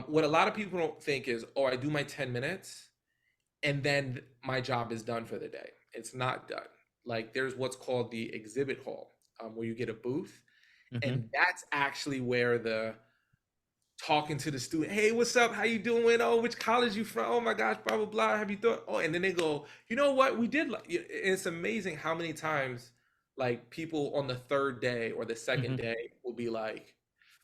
What a lot of people don't think is, oh, I do my 10 minutes and then my job is done for the day. It's not done. Like there's what's called the exhibit hall, where you get a booth, Mhm. and that's actually where the talking to the student, hey, what's up? How you doing? Oh, which college you from? Oh my gosh, blah blah blah. Have you thought? Oh, and then they go, you know what? We did. Like, it's amazing how many times, like people on the third day or the second Mhm. day will be like,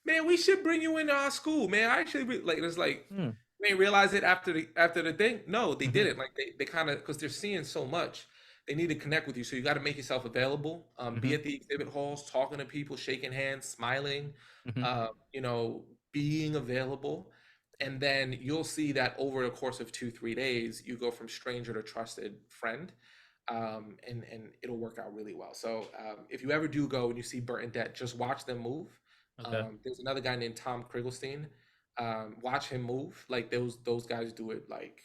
man, we should bring you into our school, man. I actually like it's like Mm. they realize it after the thing. No, they Mhm. didn't. Like they kind of because they're seeing so much, they need to connect with you. So you got to make yourself available. Be Mhm. at the exhibit halls, talking to people, shaking hands, smiling. Mhm. Being available, and then you'll see that over the course of 2-3 days, you go from stranger to trusted friend. And it'll work out really well. So if you ever do go and you see Bert and Det, just watch them move. Okay. There's another guy named Tom Krigglestein. Watch him move. Like those guys do it like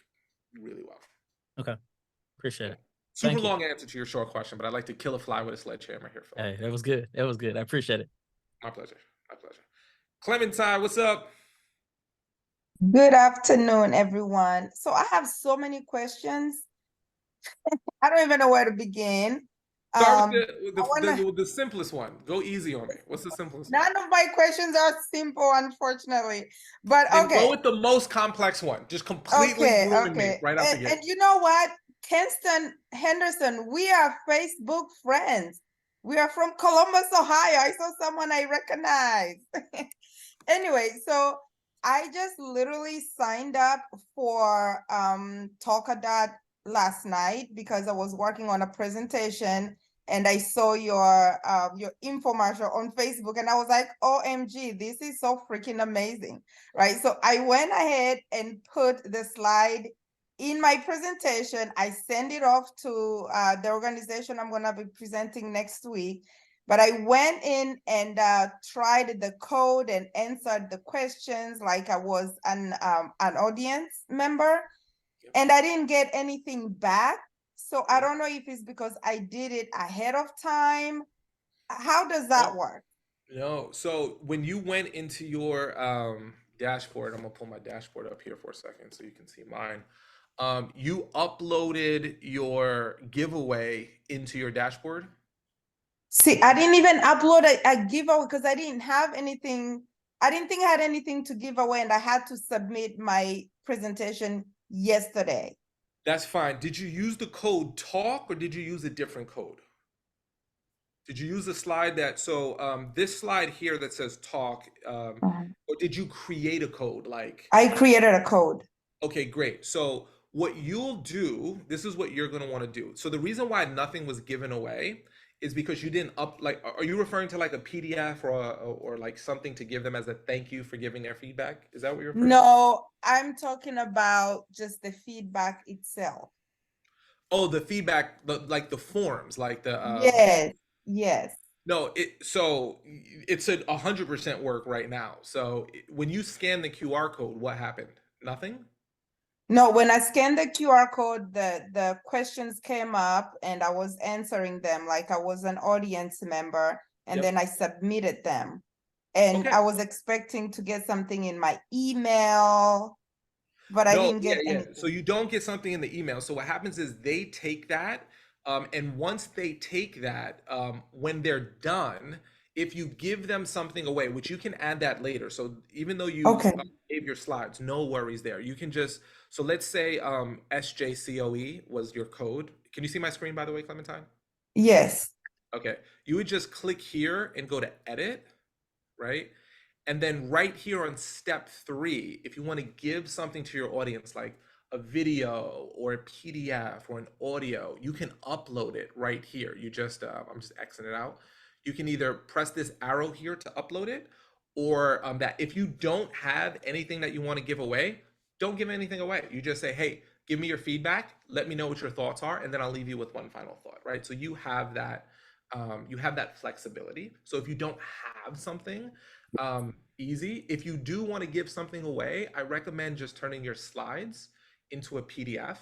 really well. Okay. Appreciate Yeah. it. Super Thank you. long answer to your short question, but I'd like to kill a fly with a sledgehammer here, Phil. Hey, that was good. That was good. I appreciate it. My pleasure. My pleasure. Clementine, what's up? Good afternoon, everyone. So I have so many questions. I don't even know where to begin. Start Um, with I wanna, the simplest one. Go easy on me. What's the simplest one? none of my questions are simple, unfortunately. But Then go okay, with the most complex one. Just completely ruin me okay. right out the And gate. you know what? Kenston Henderson, we are Facebook friends. We are from Columbus, Ohio. I saw someone I recognize. Anyway, so I just literally signed up for Talkadot last night because I was working on a presentation and I saw your infomercial on Facebook and I was like, OMG, this is so freaking amazing, right? So I went ahead and put the slide in my presentation. I send it off to the organization I'm going to be presenting next week. But I went in and tried the code and answered the questions like I was an audience member, and I didn't get anything back. So I don't know if it's because I did it ahead of time. How does that work? No. So when you went into your dashboard, I'm gonna pull my dashboard up here for a second so you can see mine. You uploaded your giveaway into your dashboard. See, I didn't even upload a giveaway because I didn't have anything. I didn't think I had anything to give away, and I had to submit my presentation yesterday. That's fine. Did you use the code talk or did you use a different code? Did you use the slide this slide here that says talk, or did you create a code like? I created a code. Okay, great. So what you'll do, this is what you're going to want to do. So the reason why nothing was given away is because you didn't are you referring to like a PDF or like something to give them as a thank you for giving their feedback? Is that what you're referring to? No, I'm talking about just the feedback itself. Oh, the feedback, like the forms, like the Yes, yes. no, it's a 100% work right now. So when you scan the QR code, what happened? Nothing? No, when I scanned the QR code, the questions came up and I was answering them like I was an audience member, and Yep. then I submitted them. And Okay. I was expecting to get something in my email, but I No, didn't get yeah. anything. So you don't get something in the email. So what happens is they take that, and once they take that, when they're done, if you give them something away, which you can add that later. So even though you Okay. gave your slides, no worries there. You can just, so let's say SJCOE was your code. Can you see my screen, by the way, Clementine? Yes. Okay. You would just click here and go to edit, right? And then right here on step 3, if you want to give something to your audience, like a video or a PDF or an audio, you can upload it right here. You just, I'm just Xing it out. You can either press this arrow here to upload it, or that if you don't have anything that you want to give away, don't give anything away. You just say, hey, give me your feedback. Let me know what your thoughts are. And then I'll leave you with one final thought, right? So you have that flexibility. So if you don't have something, easy. If you do want to give something away, I recommend just turning your slides into a PDF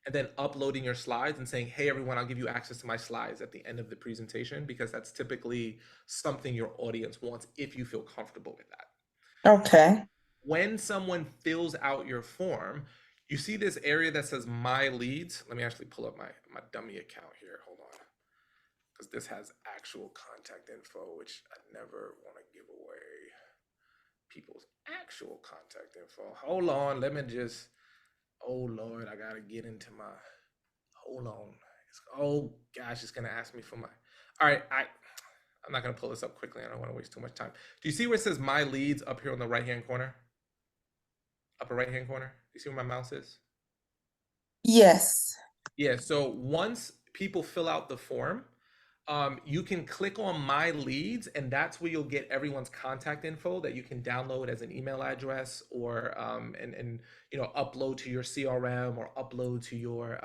and then uploading your slides and saying, hey, everyone, I'll give you access to my slides at the end of the presentation, because that's typically something your audience wants if you feel comfortable with that. Okay. When someone fills out your form, you see this area that says my leads. Let me actually pull up my dummy account here. Hold on. Because this has actual contact info, which I never want to give away people's actual contact info. Hold on, let me just, oh Lord, I gotta get into my, hold on. Oh gosh, it's gonna ask me for my, all right, I'm not gonna pull this up quickly. I don't want to waste too much time. Do you see where it says my leads up here on the right-hand corner? Upper right-hand corner? Do you see where my mouse is? Yes. Yeah, so once people fill out the form, you can click on my leads, and that's where you'll get everyone's contact info that you can download as an email address, or and upload to your CRM or upload to your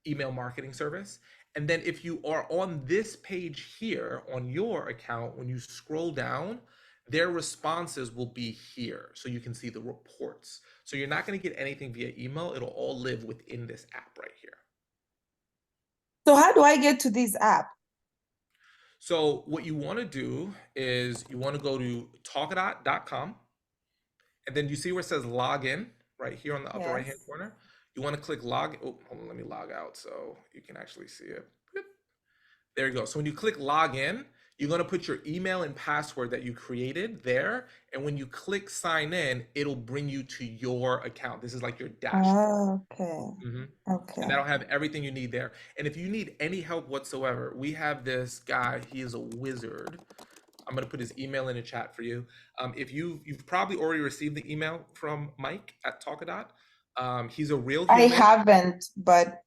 email marketing service. And then if you are on this page here on your account, when you scroll down, their responses will be here. So you can see the reports. So you're not going to get anything via email. It'll all live within this app right here. So how do I get to this app? So what you want to do is you want to go to talkadot.com, and then you see where it says login right here on the upper right hand Yes. corner. You want to click log. Oh, hold on, let me log out so you can actually see it. There you go. So when you click login, you're going to put your email and password that you created there. And when you click sign in, it'll bring you to your account. This is like your dashboard. Okay. And Okay. that'll have everything you need there. And if you need any help whatsoever, we have this guy. He is a wizard. I'm going to put his email in the chat for you. If you've probably already received the email from Mike at Talkadot. He's a real I human. haven't, but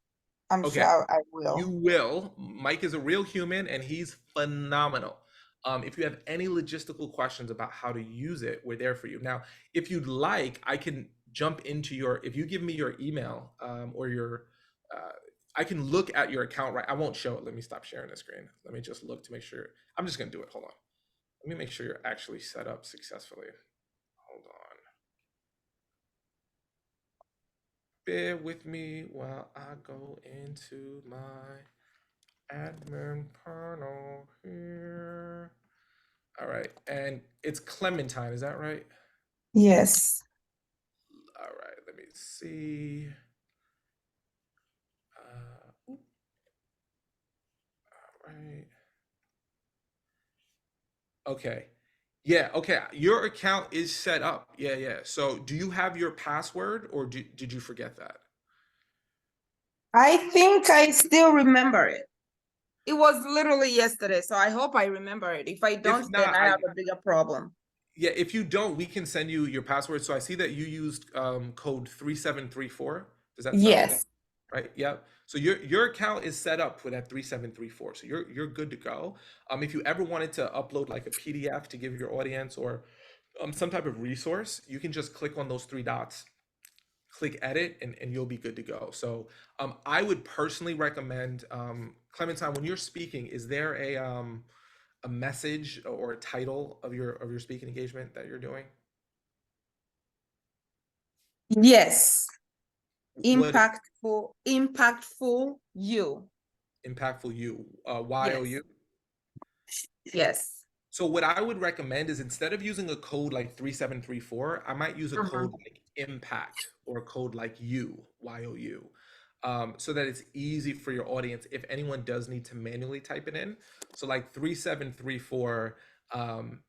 I'm Okay. sure I You will. will. Mike is a real human and he's phenomenal. If you have any logistical questions about how to use it, we're there for you. Now, if you'd like, I can jump into if you give me your email or I can look at your account, right? I won't show it. Let me stop sharing the screen. Let me just look to make sure. I'm just going to do it. Hold on. Let me make sure you're actually set up successfully. Hold on. Bear with me while I go into my admin panel here. All right, and it's Clementine, is that right? Yes. All right, let me see. All right. Okay. Yeah, okay. Your account is set up. Yeah. So do you have your password or did you forget that? I think I still remember it. It was literally yesterday, so I hope I remember it. If I don't, If then not, I have a bigger problem. yeah, if you don't, we can send you your password. So I see that you used code 3734. Does that sound Yes. right? Yep. So your account is set up for that 3734. So you're good to go. If you ever wanted to upload like a PDF to give your audience or some type of resource, you can just click on those three dots, click edit, and you'll be good to go. So I would personally recommend Clementine, when you're speaking, is there a message or a title of your speaking engagement that you're doing? Yes. What Impactful you. impactful you? YOU? Yes. So what I would recommend is instead of using a code like 3734, I might use a code like impact or a code like YOU, so that it's easy for your audience if anyone does need to manually type it in. So like 3734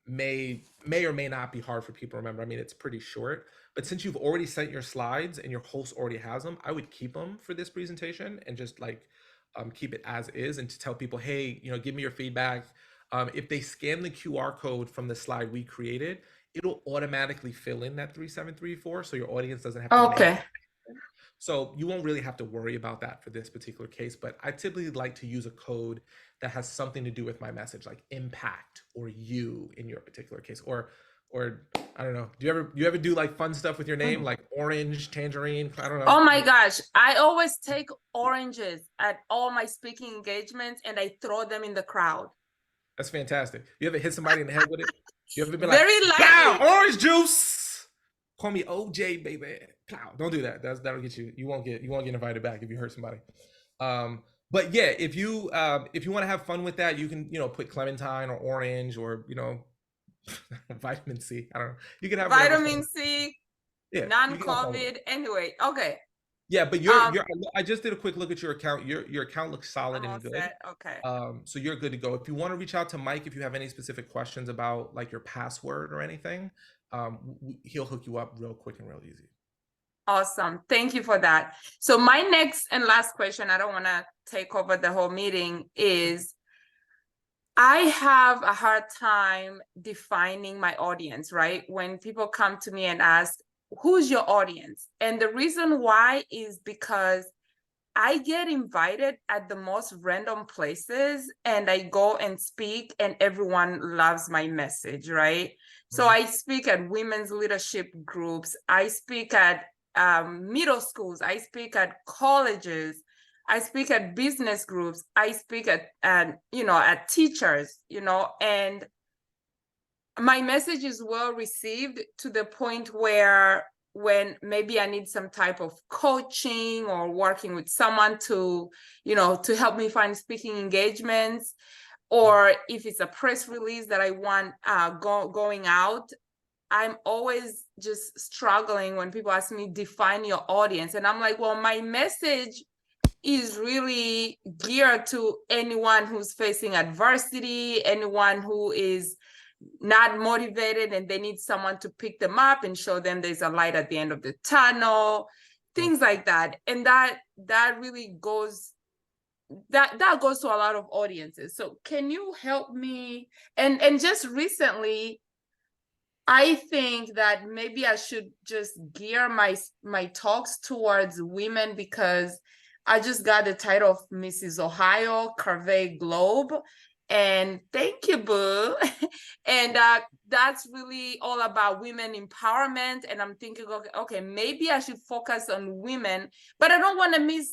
may or may not be hard for people to remember. I mean, it's pretty short, but since you've already sent your slides and your host already has them, I would keep them for this presentation and just like keep it as is, and to tell people, hey, give me your feedback. If they scan the QR code from the slide we created, it'll automatically fill in that 3734, so your audience doesn't have to make it. So you won't really have to worry about that for this particular case, but I typically like to use a code that has something to do with my message, like impact or you in your particular case, or I don't know. Do you ever do like fun stuff with your name, like orange, tangerine? I don't know. Oh my gosh. I always take oranges at all my speaking engagements and I throw them in the crowd. That's fantastic. You ever hit somebody in the head with it? You ever been Very like, lightly. "Wow, orange juice"? Call me OJ, baby. Plow. Don't do that. That'll get you. You won't get invited back if you hurt somebody. But yeah, if you want to have fun with that, you can put Clementine or orange or vitamin C. I don't know. You can have vitamin C, yeah, non-COVID. Anyway, okay. Yeah, but I just did a quick look at your account. Your account looks solid and good. Set. Okay. So you're good to go. If you want to reach out to Mike, if you have any specific questions about like your password or anything, he'll hook you up real quick and real easy. Awesome. Thank you for that. So my next and last question, I don't want to take over the whole meeting, is I have a hard time defining my audience, right? When people come to me and ask, who's your audience? And the reason why is because I get invited at the most random places and I go and speak and everyone loves my message, right? So I speak at women's leadership groups. I speak at middle schools. I speak at colleges. I speak at business groups. I speak at teachers, and my message is well received to the point where when maybe I need some type of coaching or working with someone to help me find speaking engagements, or if it's a press release that I want going out, I'm always just struggling when people ask me, define your audience. And I'm like, well, my message is really geared to anyone who's facing adversity, anyone who is not motivated and they need someone to pick them up and show them there's a light at the end of the tunnel, things like that. And that really goes that goes to a lot of audiences. So can you help me? And just recently, I think that maybe I should just gear my talks towards women, because I just got the title of Mrs. Ohio Carve Globe. And thank you, boo. And that's really all about women empowerment. And I'm thinking, okay, maybe I should focus on women, but I don't want to lose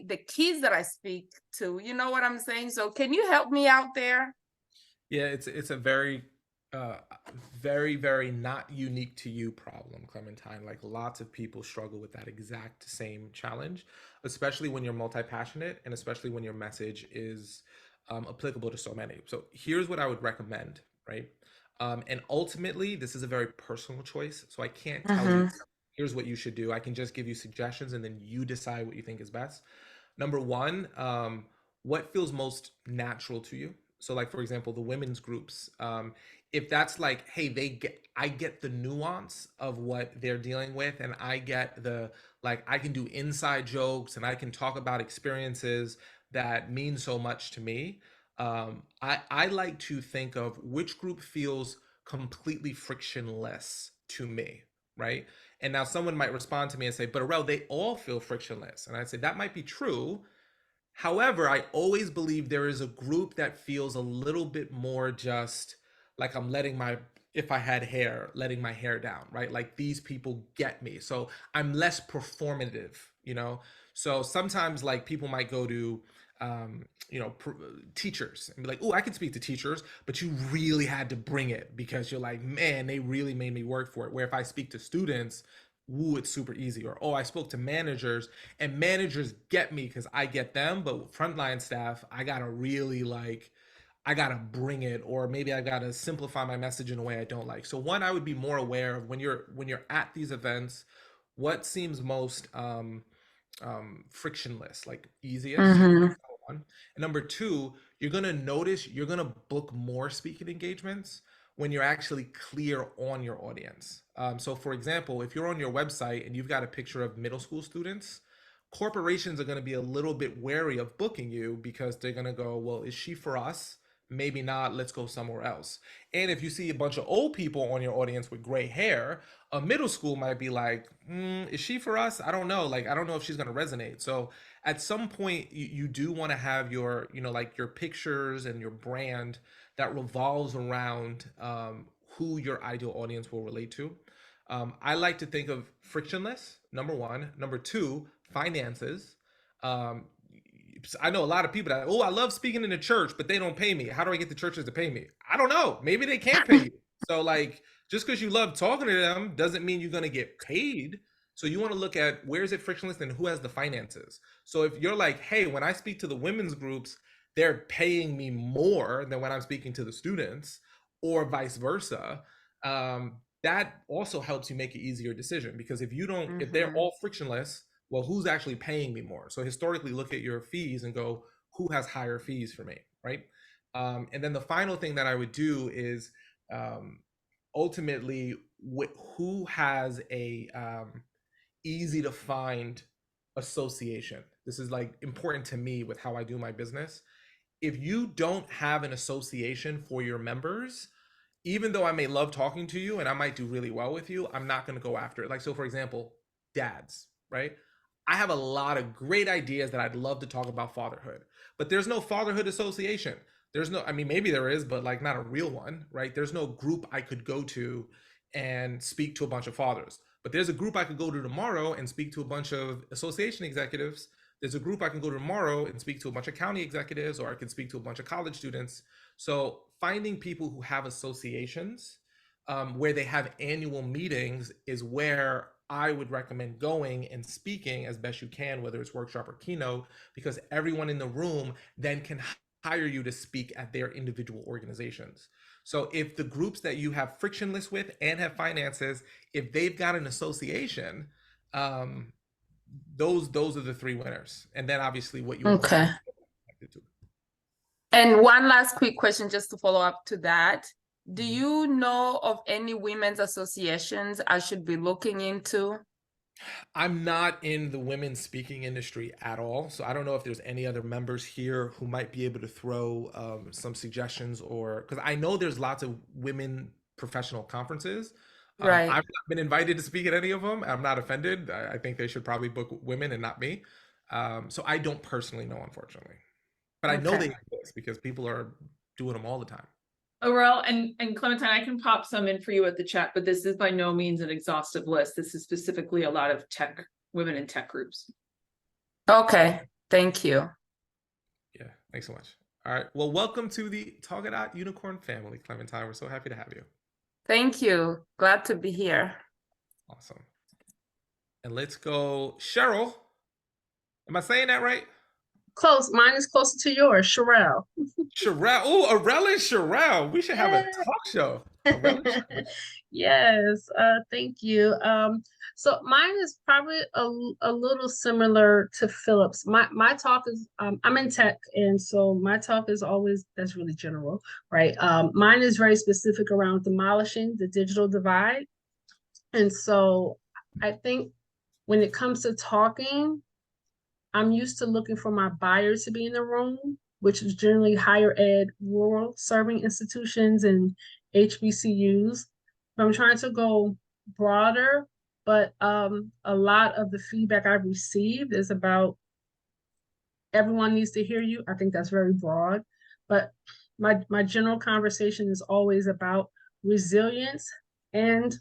the kids that I speak to. You know what I'm saying? So can you help me out there? Yeah, it's a very very, very not unique to you problem, Clementine. Like lots of people struggle with that exact same challenge, especially when you're multi-passionate and especially when your message is applicable to so many. So here's what I would recommend, right? And ultimately, this is a very personal choice. So I can't tell you, here's what you should do. I can just give you suggestions and then you decide what you think is best. Number one, what feels most natural to you? So like, for example, the women's groups, if that's like, hey, I get the nuance of what they're dealing with, and I get I can do inside jokes and I can talk about experiences that mean so much to me. I like to think of which group feels completely frictionless to me, right? And now someone might respond to me and say, but Arel, they all feel frictionless. And I'd say that might be true. However, I always believe there is a group that feels a little bit more just like I'm if I had hair, letting my hair down, right? Like these people get me. So I'm less performative, you know? So sometimes like people might go to, teachers and be like, oh, I can speak to teachers, but you really had to bring it because you're like, man, they really made me work for it. Where if I speak to students, ooh, it's super easy. Or, oh, I spoke to managers and managers get me because I get them. But frontline staff, I got to really I got to bring it, or maybe I got to simplify my message in a way I don't like. So one, I would be more aware of when you're at these events, what seems most frictionless, like easiest. One. And number two, you're going to notice you're going to book more speaking engagements when you're actually clear on your audience. So for example, if you're on your website and you've got a picture of middle school students, corporations are going to be a little bit wary of booking you because they're going to go, well, is she for us? Maybe not, let's go somewhere else. And if you see a bunch of old people on your audience with gray hair, a middle school might be like, is she for us? I don't know. Like, I don't know if she's going to resonate. So at some point you do want to have your, like your pictures and your brand that revolves around who your ideal audience will relate to. I like to think of frictionless, number one. Number two, finances. Um, I know a lot of people that, oh, I love speaking in the church, but they don't pay me. How do I get the churches to pay me? I don't know. Maybe they can't pay you. So like, just because you love talking to them doesn't mean you're going to get paid. So you want to look at where is it frictionless and who has the finances. So if you're like, hey, when I speak to the women's groups, they're paying me more than when I'm speaking to the students, or vice versa. That also helps you make an easier decision, because if you don't, if they're all frictionless, well, who's actually paying me more? So historically, look at your fees and go, who has higher fees for me, right? And then the final thing that I would do is ultimately who has a easy to find association. This is like important to me with how I do my business. If you don't have an association for your members, even though I may love talking to you and I might do really well with you, I'm not going to go after it. Like, so for example, dads, right? I have a lot of great ideas that I'd love to talk about fatherhood, but there's no fatherhood association. There's no, I mean, maybe there is, but like not a real one, right? There's no group I could go to and speak to a bunch of fathers. But there's a group I could go to tomorrow and speak to a bunch of association executives. There's a group I can go to tomorrow and speak to a bunch of county executives, or I can speak to a bunch of college students. So finding people who have associations where they have annual meetings is where I would recommend going and speaking as best you can, whether it's workshop or keynote, because everyone in the room then can hire you to speak at their individual organizations. So if the groups that you have frictionless with and have finances, if they've got an association, those are the three winners. And then obviously what you Okay. to. And one last quick question just to follow up to that. Do you know of any women's associations I should be looking into? I'm not in the women's speaking industry at all, so I don't know if there's any other members here who might be able to throw some suggestions, or because I know there's lots of women professional conferences. Right. I've not been invited to speak at any of them. I'm not offended. I think they should probably book women and not me. So I don't personally know, unfortunately, but I know Okay. they exist because people are doing them all the time. Overall, and Clementine, I can pop some in for you at the chat, but this is by no means an exhaustive list. This is specifically a lot of tech, women in tech groups. Okay. Thank you. Yeah, thanks so much. All right, well, welcome to the Talkadot Unicorn family, Clementine. We're so happy to have you. Thank you. Glad to be here. Awesome. And let's go, Cheryl. Am I saying that right? Close. Mine is closer to yours, Sherelle. Sherelle. Oh, Arel and Sherelle. We should have a talk show. Yes, thank you. So mine is probably a little similar to Philip's. My talk is I'm in tech, and so my talk is always that's really general, right? Mine is very specific around demolishing the digital divide. And so I think when it comes to talking, I'm used to looking for my buyers to be in the room, which is generally higher ed, rural serving institutions and HBCUs. I'm trying to go broader, but a lot of the feedback I've received is about everyone needs to hear you. I think that's very broad, but my general conversation is always about resilience and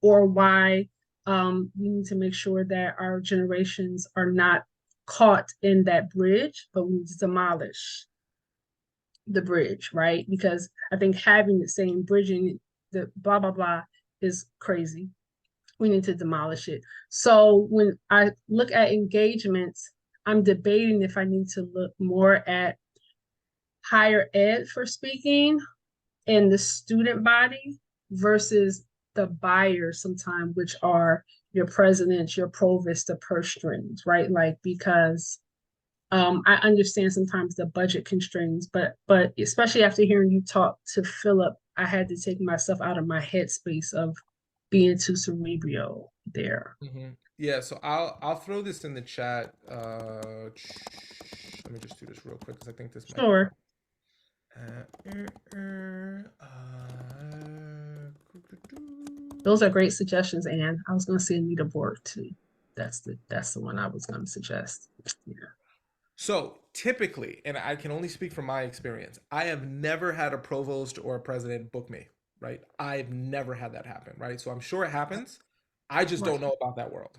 or why we need to make sure that our generations are not caught in that bridge, but we need to demolish the bridge, right? Because I think having the same bridging, the blah, blah, blah is crazy. We need to demolish it. So when I look at engagements, I'm debating if I need to look more at higher ed for speaking and the student body versus the buyers sometimes, which are your presidents, your provost, the purse strings, right? Like, because I understand sometimes the budget constraints, but especially after hearing you talk to Philip, I had to take myself out of my headspace of being too cerebral there. Mm-hmm. Yeah, so I'll throw this in the chat. Let me just do this real quick because I think this might. Sure. Those are great suggestions, Anne. I was going to say Anita Borg too. That's the one I was going to suggest. Yeah. So typically, and I can only speak from my experience, I have never had a provost or a president book me, right? I've never had that happen, right? So I'm sure it happens. I just don't know about that world.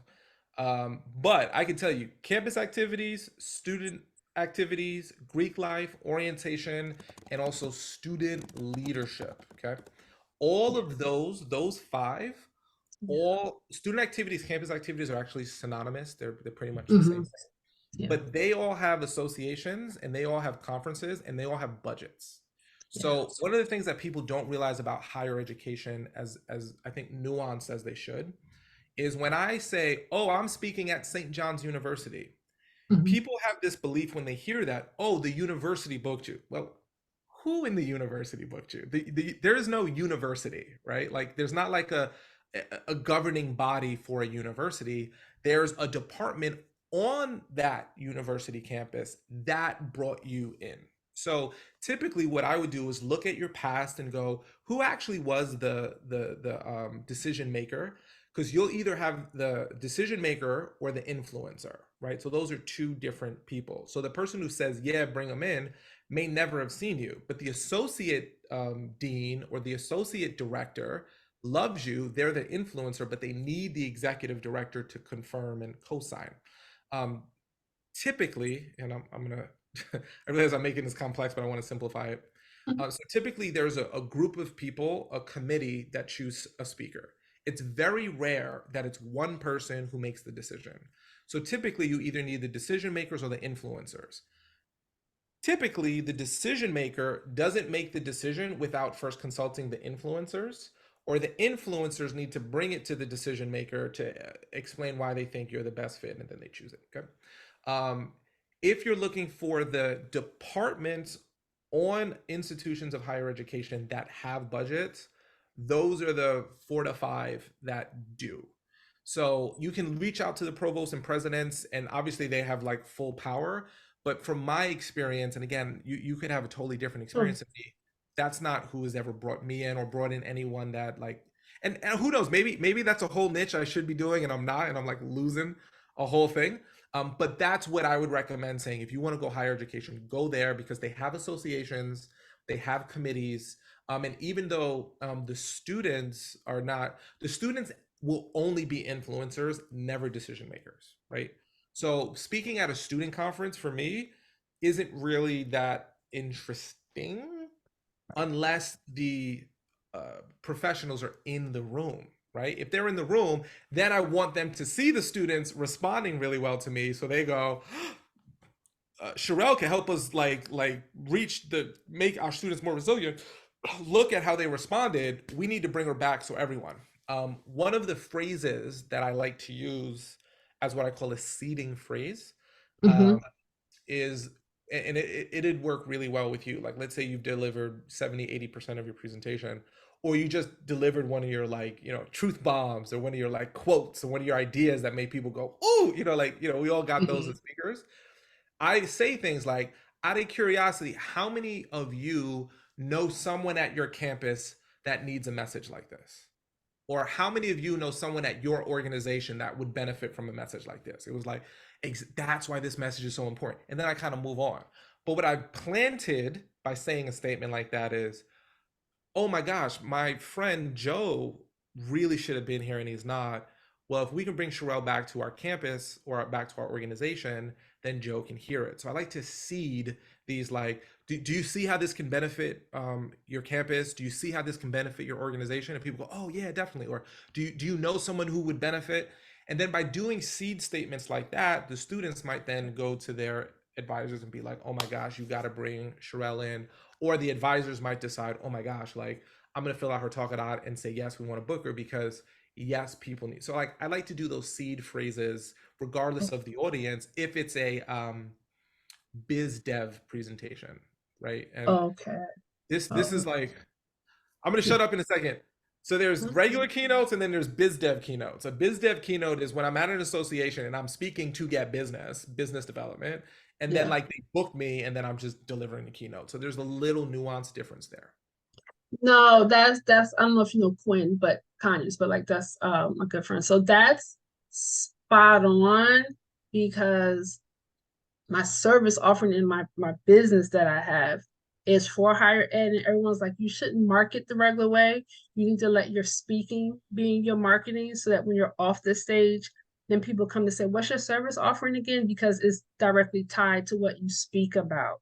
But I can tell you, campus activities, student activities, Greek life, orientation, and also student leadership, okay? All of those five, all student activities, campus activities are actually synonymous. They're pretty much the same thing. Yeah. But they all have associations and they all have conferences and they all have budgets. So one of the things that people don't realize about higher education, as I think nuanced as they should, is when I say, oh, I'm speaking at St. John's University, people have this belief when they hear that, oh, the university booked you. Well, who in the university booked you? There is no university, right? Like there's not like a governing body for a university. There's a department on that university campus that brought you in. So typically what I would do is look at your past and go, who actually was the decision maker? Because you'll either have the decision maker or the influencer, right? So those are two different people. So the person who says, yeah, bring them in, may never have seen you, but the associate dean or the associate director loves you, they're the influencer, but they need the executive director to confirm and co-sign. Um, Typically, and I'm gonna, I realize I'm making this complex, but I want to simplify it. So typically, there's a group of people, a committee that choose a speaker. It's very rare that it's one person who makes the decision. So typically, you either need the decision makers or the influencers. Typically, the decision maker doesn't make the decision without first consulting the influencers, or the influencers need to bring it to the decision maker to explain why they think you're the best fit, and then they choose it. Okay. Um, if you're looking for the departments on institutions of higher education that have budgets, those are the 4 to 5 that do. So you can reach out to the provosts and presidents, and obviously they have like full power. But from my experience, and again, you could have a totally different experience than me. That's not who has ever brought me in or brought in anyone that like, and who knows, maybe that's a whole niche I should be doing and I'm not, and I'm like losing a whole thing. But that's what I would recommend saying. If you want to go higher education, go there because they have associations, they have committees. And even though the students are not, the students will only be influencers, never decision makers, right? So speaking at a student conference for me isn't really that interesting unless the professionals are in the room, right? If they're in the room, then I want them to see the students responding really well to me, so they go, Sherelle can help us like reach the make our students more resilient. Look at how they responded. We need to bring her back. So everyone, one of the phrases that I like to use as what I call a seeding phrase is, and it'd work really well with you. Like, let's say you've delivered 70-80% of your presentation, or you just delivered one of your like, truth bombs, or one of your like quotes, or one of your ideas that made people go, "Ooh," we all got those as speakers. I say things like, out of curiosity, how many of you know someone at your campus that needs a message like this? Or how many of you know someone at your organization that would benefit from a message like this? It was like, that's why this message is so important. And then I kind of move on. But what I planted by saying a statement like that is, oh my gosh, my friend Joe really should have been here and he's not. Well, if we can bring Sherelle back to our campus or back to our organization, then Joe can hear it. So I like to seed these like, do you see how this can benefit your campus? Do you see how this can benefit your organization? And people go, oh yeah, definitely. Or do you know someone who would benefit? And then by doing seed statements like that, the students might then go to their advisors and be like, oh my gosh, you got to bring Sherelle in. Or the advisors might decide, oh my gosh, like I'm going to fill out her Talkadot and say, yes, we want to book her because yes, people need. So like I like to do those seed phrases regardless of the audience if it's a biz dev presentation, right? And Okay. this is like, I'm going to shut up in a second. So there's regular keynotes and then there's biz dev keynotes. A biz dev keynote is when I'm at an association and I'm speaking to get business development, and then like they book me and then I'm just delivering the keynote. So there's a little nuance difference there. No, that's I don't know if you know Quinn, but Conyers, but like that's a good friend. So that's spot on because my service offering in my business that I have is for higher ed, and everyone's like, you shouldn't market the regular way. You need to let your speaking be in your marketing so that when you're off the stage, then people come to say, what's your service offering again? Because it's directly tied to what you speak about.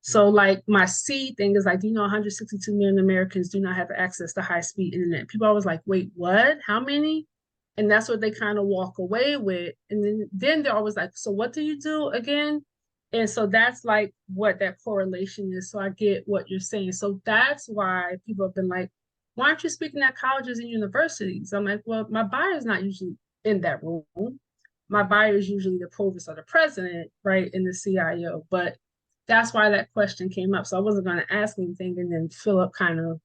So like my seed thing is like, 162 million Americans do not have access to high speed internet. People always like, wait, what? How many? And that's what they kind of walk away with. And then they're always like, so what do you do again? And so that's like what that correlation is. So I get what you're saying. So that's why people have been like, why aren't you speaking at colleges and universities? I'm like, well, my buyer is not usually in that room. My buyer is usually the provost or the president, right? And the CIO. But that's why that question came up. So I wasn't going to ask anything. And then Philip kind of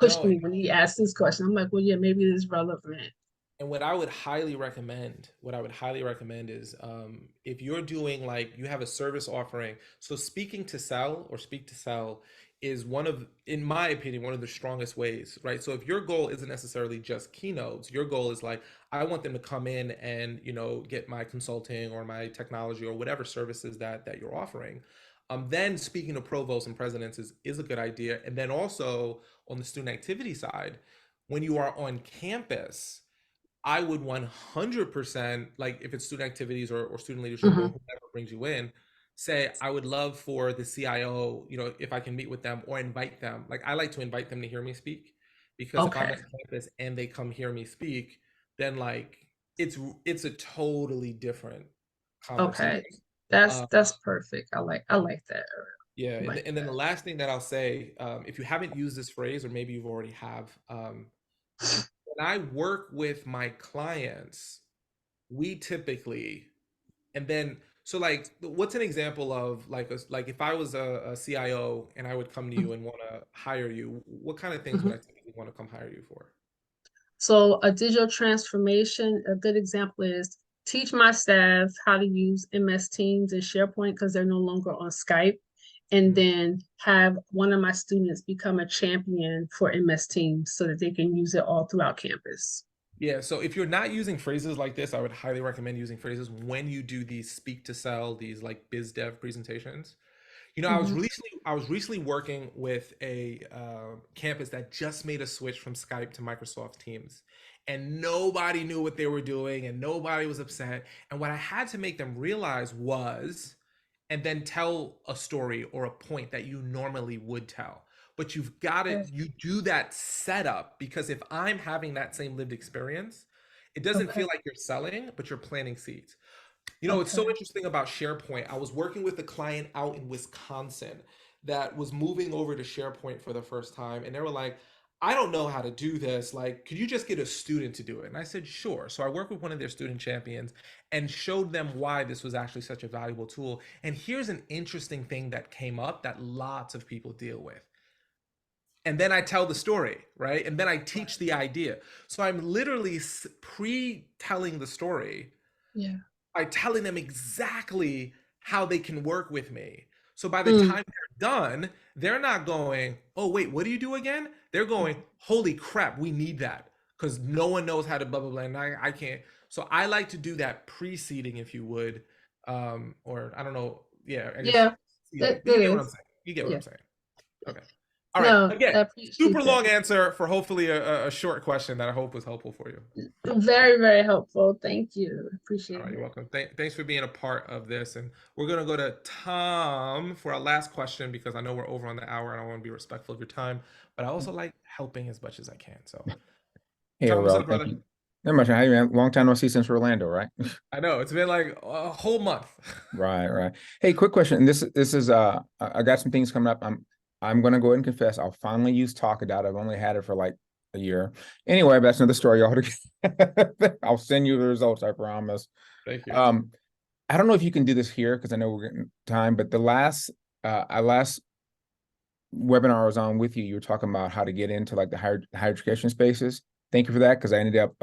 pushed No, me when he asked this question. I'm like, well, yeah, maybe it is relevant. and what I would highly recommend, is if you're doing like you have a service offering, so speaking to sell or speak to sell is one of, in my opinion, one of the strongest ways, right? So if your goal isn't necessarily just keynotes, your goal is like, I want them to come in and, get my consulting or my technology or whatever services that you're offering. Then speaking to provosts and presidents is a good idea. And then also on the student activity side, When you are on campus, I would 100%, like if it's student activities or student leadership or whoever brings you in, say, I would love for the CIO, you know, if I can meet with them or invite them. Like I like to invite them to hear me speak, because if I'm Okay. on campus and they come hear me speak, then like it's a totally different conversation. Okay. Um, That's perfect. I like that. yeah, I like and then the that. last thing that I'll say, if you haven't used this phrase, or maybe you've already have, when I work with my clients, we typically, and then so like, what's an example of like like if I was a CIO and I would come to you and want to hire you, what kind of things would Mhm. I typically want to come hire you for? So a digital transformation, a good example is teach my staff how to use MS Teams and SharePoint because they're no longer on Skype. And Mhm. then have one of my students become a champion for MS Teams so that they can use it all throughout campus. Yeah, so if you're not using phrases like this, I would highly recommend using phrases when you do these speak to sell, these like biz dev presentations. You know, Mhm. I was recently working with a campus that just made a switch from Skype to Microsoft Teams, and nobody knew what they were doing, and nobody was upset. And what I had to make them realize was, and then tell a story or a point that you normally would tell. But you've got to, Okay. you do that setup, because if I'm having that same lived experience, it doesn't Okay. feel like you're selling, but you're planting seeds. You know, it's so Okay. interesting about SharePoint. I was working with a client out in Wisconsin that was moving over to SharePoint for the first time. And they were like, I don't know how to do this. Like, could you just get a student to do it? And I said, sure. So I worked with one of their student champions and showed them why this was actually such a valuable tool. And here's an interesting thing that came up that lots of people deal with. And then I tell the story, right? And then I teach the idea. So I'm literally pre-telling the story Yeah. by telling them exactly how they can work with me. So by the Mm. time they're done, they're not going, oh, wait, what do you do again? They're going, holy crap, we need that, because no one knows how to blah, blah, blah. And I can't. So I like to do that preceding, if you would. Or I don't know. Yeah, I guess Yeah. seeding. But That you get what I'm is. saying. You get what Yeah. I'm saying. Okay. All right. No, Again, I super appreciate that. long answer for hopefully a short question that I hope was helpful for you. Very, very helpful. Thank you. All Appreciate right, you're it. welcome. Thanks for being a part of this. And we're going to go to Tom for our last question, because I know we're over on the hour and I want to be respectful of your time, but I also like helping as much as I can. So, Hey, Tom, what's Aurel, up, thank brother? you. Not much. How you, man? Long time no see since Orlando, right? I know it's been like a whole month. Right, right. Hey, quick question. And this is I got some things coming up. I'm gonna go ahead and confess I'll finally use Talkadot. I've only had it for like a year. Anyway, that's another story, y'all. I'll send you the results, I promise. Thank you. I don't know if you can do this here because I know we're getting time, but the last last webinar I was on with you, you were talking about how to get into like the higher education spaces. Thank you for that, because I ended up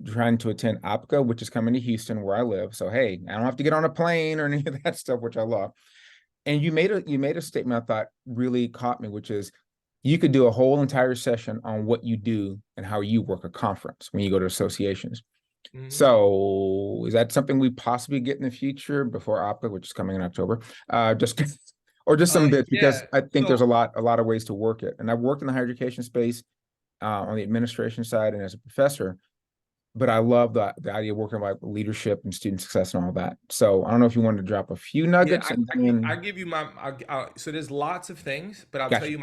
trying to attend OPCA, which is coming to Houston where I live. So hey, I don't have to get on a plane or any of that stuff, which I love. And you made a statement I thought really caught me, which is you could do a whole entire session on what you do and how you work a conference when you go to associations. Mhm. So is that something we possibly get in the future before OPCA, which is coming in October? Just or just some bits, because Yeah. I think there's So, a lot of ways to work it. And I've worked in the higher education space on the administration side and as a professor, but I love the idea of working about leadership and student success and all that. So I don't know if you wanted to drop a few yeah, nuggets and I then give you my, so there's lots of things, but I'll tell gotcha. you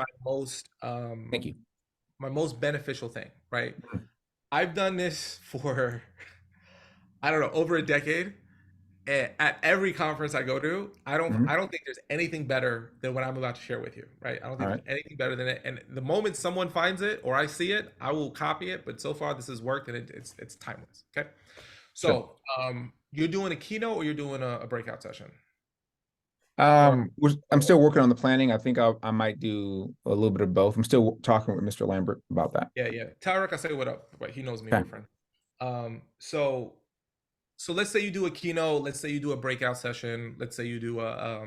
Thank you. my most beneficial thing, right? Mhm. I've done this for, I don't know, over a decade. At every conference I go to, Mhm. I don't think there's anything better than what I'm about to share with you, right? I don't All think right. there's anything better than it. And the moment someone finds it or I see it, I will copy it. But so far, this has worked, and it's timeless. Okay, Sure. so you're doing a keynote or you're doing a breakout session? I'm still working on the planning. I think I might do a little bit of both. I'm still talking with Mr. Lambert about that. Yeah. Tell Rick I say what up. But he knows me, my Okay. friend. So let's say you do a keynote. Let's say you do a breakout session. Let's say you do a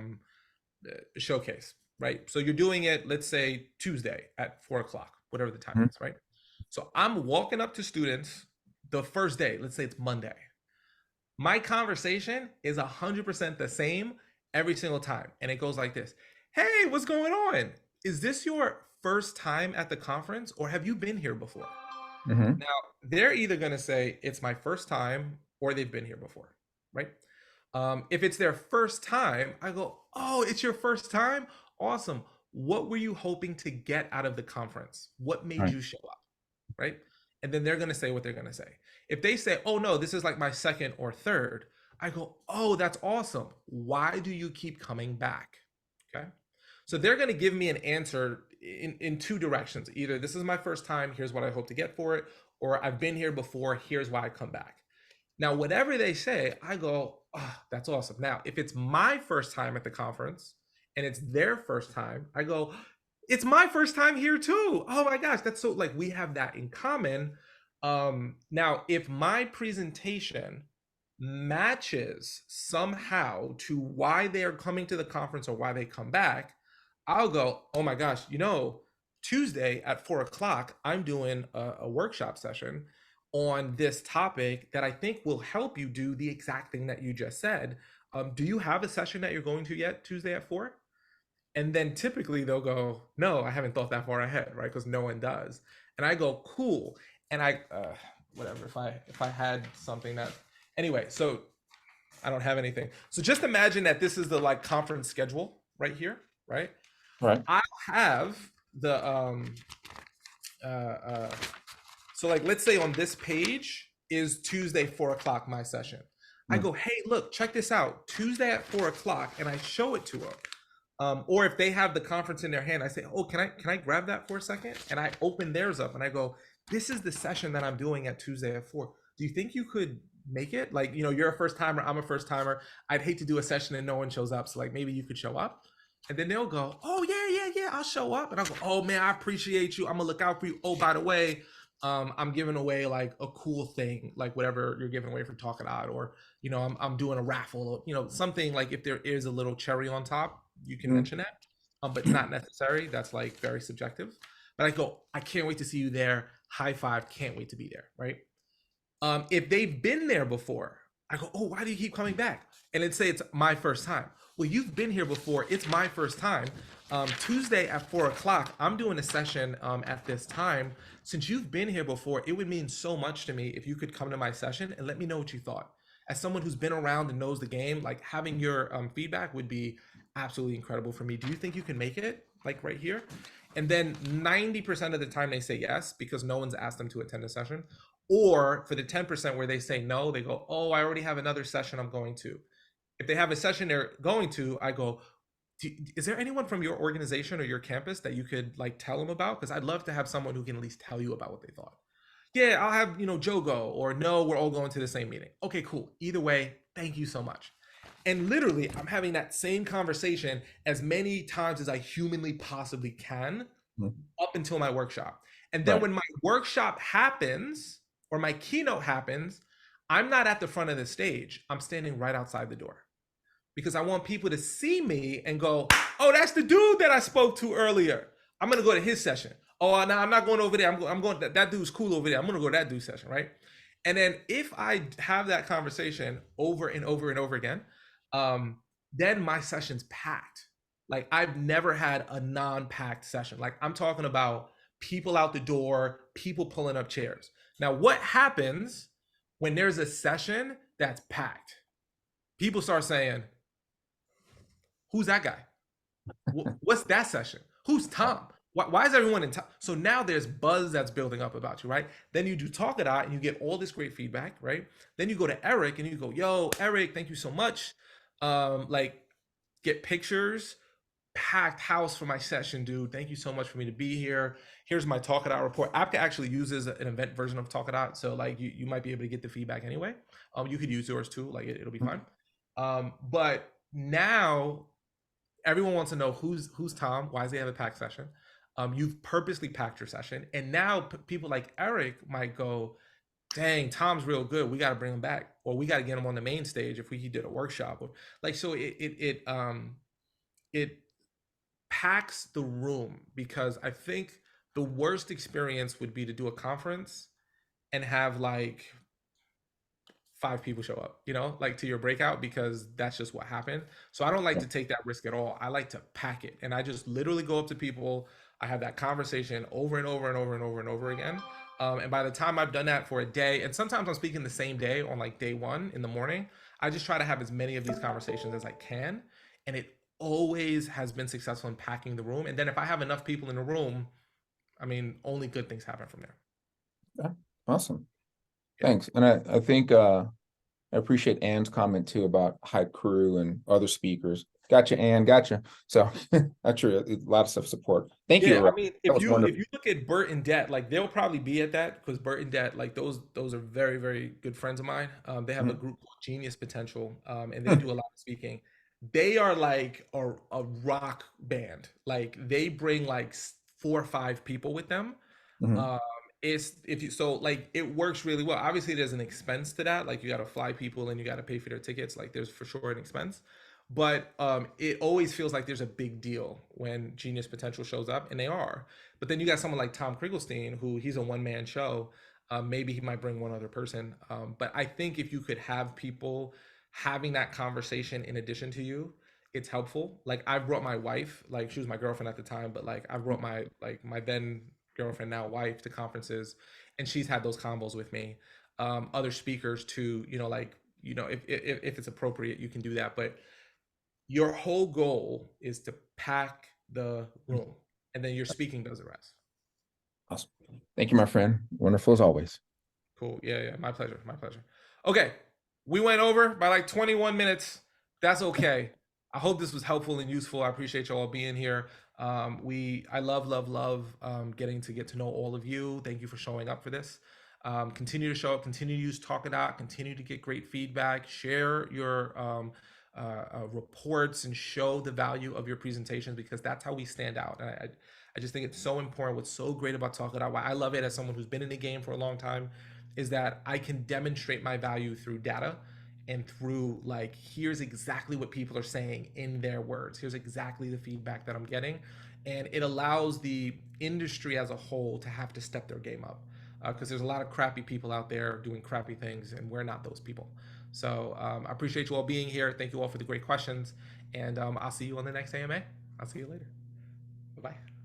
showcase, right? So you're doing it, let's say Tuesday at 4 o'clock, whatever the time Mhm. is, right? So I'm walking up to students the first day, let's say it's Monday. My conversation is 100% the same every single time. And it goes like this: hey, what's going on? Is this your first time at the conference or have you been here before? Mhm. Now, they're either going to say it's my first time or they've been here before, right? If it's their first time, I go, oh, it's your first time? Awesome. What were you hoping to get out of the conference? What made Right. you show up, right? And then they're going to say what they're going to say. If they say, oh, no, this is like my second or third, I go, oh, that's awesome. Why do you keep coming back? Okay. So they're going to give me an answer in two directions. Either this is my first time, here's what I hope to get for it, or I've been here before, here's why I come back. Now, whatever they say, I go, oh, that's awesome. Now, if it's my first time at the conference and it's their first time, I go, it's my first time here too. Oh my gosh, that's so like we have that in common. Now, if my presentation matches somehow to why they are coming to the conference or why they come back, I'll go, oh my gosh, Tuesday at 4 o'clock, I'm doing a workshop session on this topic that I think will help you do the exact thing that you just said. Do you have a session that you're going to yet Tuesday at 4? And then typically they'll go, no, I haven't thought that far ahead, right? Because no one does. And I go, cool. And I, whatever, if I had something that, anyway, so I don't have anything. So just imagine that this is the like conference schedule right here, right? Right. I have the, so like, let's say on this page is Tuesday, 4 o'clock, my session. I go, hey, look, check this out. Tuesday at 4 o'clock, and I show it to them. Or if they have the conference in their hand, I say, oh, can I grab that for a second? And I open theirs up and I go, this is the session that I'm doing at Tuesday at 4. Do you think you could make it? Like, you're a first timer, I'm a first timer. I'd hate to do a session and no one shows up. So like maybe you could show up. And then they'll go, oh yeah, I'll show up. And I'll go, oh man, I appreciate you. I'm gonna look out for you. Oh, by the way, I'm giving away like a cool thing, like whatever you're giving away from Talkadot, or I'm doing a raffle, something like if there is a little cherry on top, you can mention that, but it's not necessary. That's like very subjective. But I go, I can't wait to see you there. High five, can't wait to be there, right? If they've been there before, I go, oh, why do you keep coming back? And it'd say it's my first time. Well, you've been here before. It's my first time. Tuesday at 4 o'clock, I'm doing a session at this time. Since you've been here before, it would mean so much to me if you could come to my session and let me know what you thought. As someone who's been around and knows the game, like having your feedback would be absolutely incredible for me. Do you think you can make it like right here? And then 90% of the time they say yes, because no one's asked them to attend a session. Or for the 10% where they say no, they go, oh, I already have another session I'm going to. If they have a session they're going to, I go, is there anyone from your organization or your campus that you could like tell them about? Because I'd love to have someone who can at least tell you about what they thought. Yeah, I'll have, Joe go, or no, we're all going to the same meeting. Okay, cool. Either way, thank you so much. And literally, I'm having that same conversation as many times as I humanly possibly can up until my workshop. And then when my workshop happens or my keynote happens, I'm not at the front of the stage. I'm standing right outside the door because I want people to see me and go, oh, that's the dude that I spoke to earlier. I'm going to go to his session. Oh, no, I'm not going over there. I'm going, that dude's cool over there. I'm going to go to that dude's session, right? And then if I have that conversation over and over and over again, then my session's packed. Like I've never had a non-packed session. Like I'm talking about people out the door, people pulling up chairs. Now, what happens when there's a session that's packed? People start saying, who's that guy? What's that session? Who's Tom? Why is everyone in Tom? So now there's buzz that's building up about you, right? Then you do Talkadot and you get all this great feedback, right? Then you go to Eric and you go, yo, Eric, thank you so much. Like get pictures, packed house for my session, dude. Thank you so much for me to be here. Here's my Talkadot report. Apka actually uses an event version of Talkadot. So like you might be able to get the feedback anyway. You could use yours too. Like it'll be fine. But now everyone wants to know who's Tom. Why does he have a packed session? You've purposely packed your session. And now people like Eric might go, dang, Tom's real good. We got to bring him back, or we got to get him on the main stage if he did a workshop. Or like, so it packs the room, because I think the worst experience would be to do a conference and have like 5 people show up, like to your breakout, because that's just what happened. So I don't like to take that risk at all. I like to pack it, and I just literally go up to people. I have that conversation over and over and over and over and over again. And by the time I've done that for a day, and sometimes I'm speaking the same day on like day one in the morning, I just try to have as many of these conversations as I can. And it always has been successful in packing the room. And then if I have enough people in the room, I mean, only good things happen from there. Yeah, awesome. Yeah. Thanks. And I think I appreciate Ann's comment too about Hype Crew and other speakers. Gotcha, Ann. Gotcha. So that's true. A lot of stuff support. Thank you. Yeah, I Aurora. mean, That was if wonderful. you look at Bert and Det, like they'll probably be at that because Bert and Det, like those are very very good friends of mine. They have a Mhm. group called Genius Potential, and they do a lot of speaking. They are like a rock band. Like they bring like 4 or 5 people with them. Mhm. Um, it's if you so like it works really well. Obviously, there's an expense to that. Like you got to fly people and you got to pay for their tickets. Like there's for sure an expense, but it always feels like there's a big deal when Genius Potential shows up, and they are. But then you got someone like Tom Kriegelstein, who he's a one man show. Maybe he might bring one other person. But I think if you could have people having that conversation in addition to you, it's helpful. Like I brought my wife, like she was my girlfriend at the time, but like I brought my then girlfriend, now wife, to conferences, and she's had those combos with me. Other speakers too, like if it's appropriate, you can do that. But your whole goal is to pack the room, and then your speaking does the rest. Awesome. Thank you, my friend. Wonderful as always. Cool. Yeah, yeah. My pleasure. My pleasure. Okay. We went over by like 21 minutes. That's okay. I hope this was helpful and useful. I appreciate you all being here. I love getting to get to know all of you. Thank you for showing up for this. Continue to show up, continue to use Talkadot, continue to get great feedback, share your reports and show the value of your presentations, because that's how we stand out. And I just think it's so important. What's so great about Talkadot, why I love it as someone who's been in the game for a long time, is that I can demonstrate my value through data and through like, here's exactly what people are saying in their words. Here's exactly the feedback that I'm getting. And it allows the industry as a whole to have to step their game up, because there's a lot of crappy people out there doing crappy things, and we're not those people. So I appreciate you all being here. Thank you all for the great questions. And I'll see you on the next AMA. I'll see you later. Bye bye.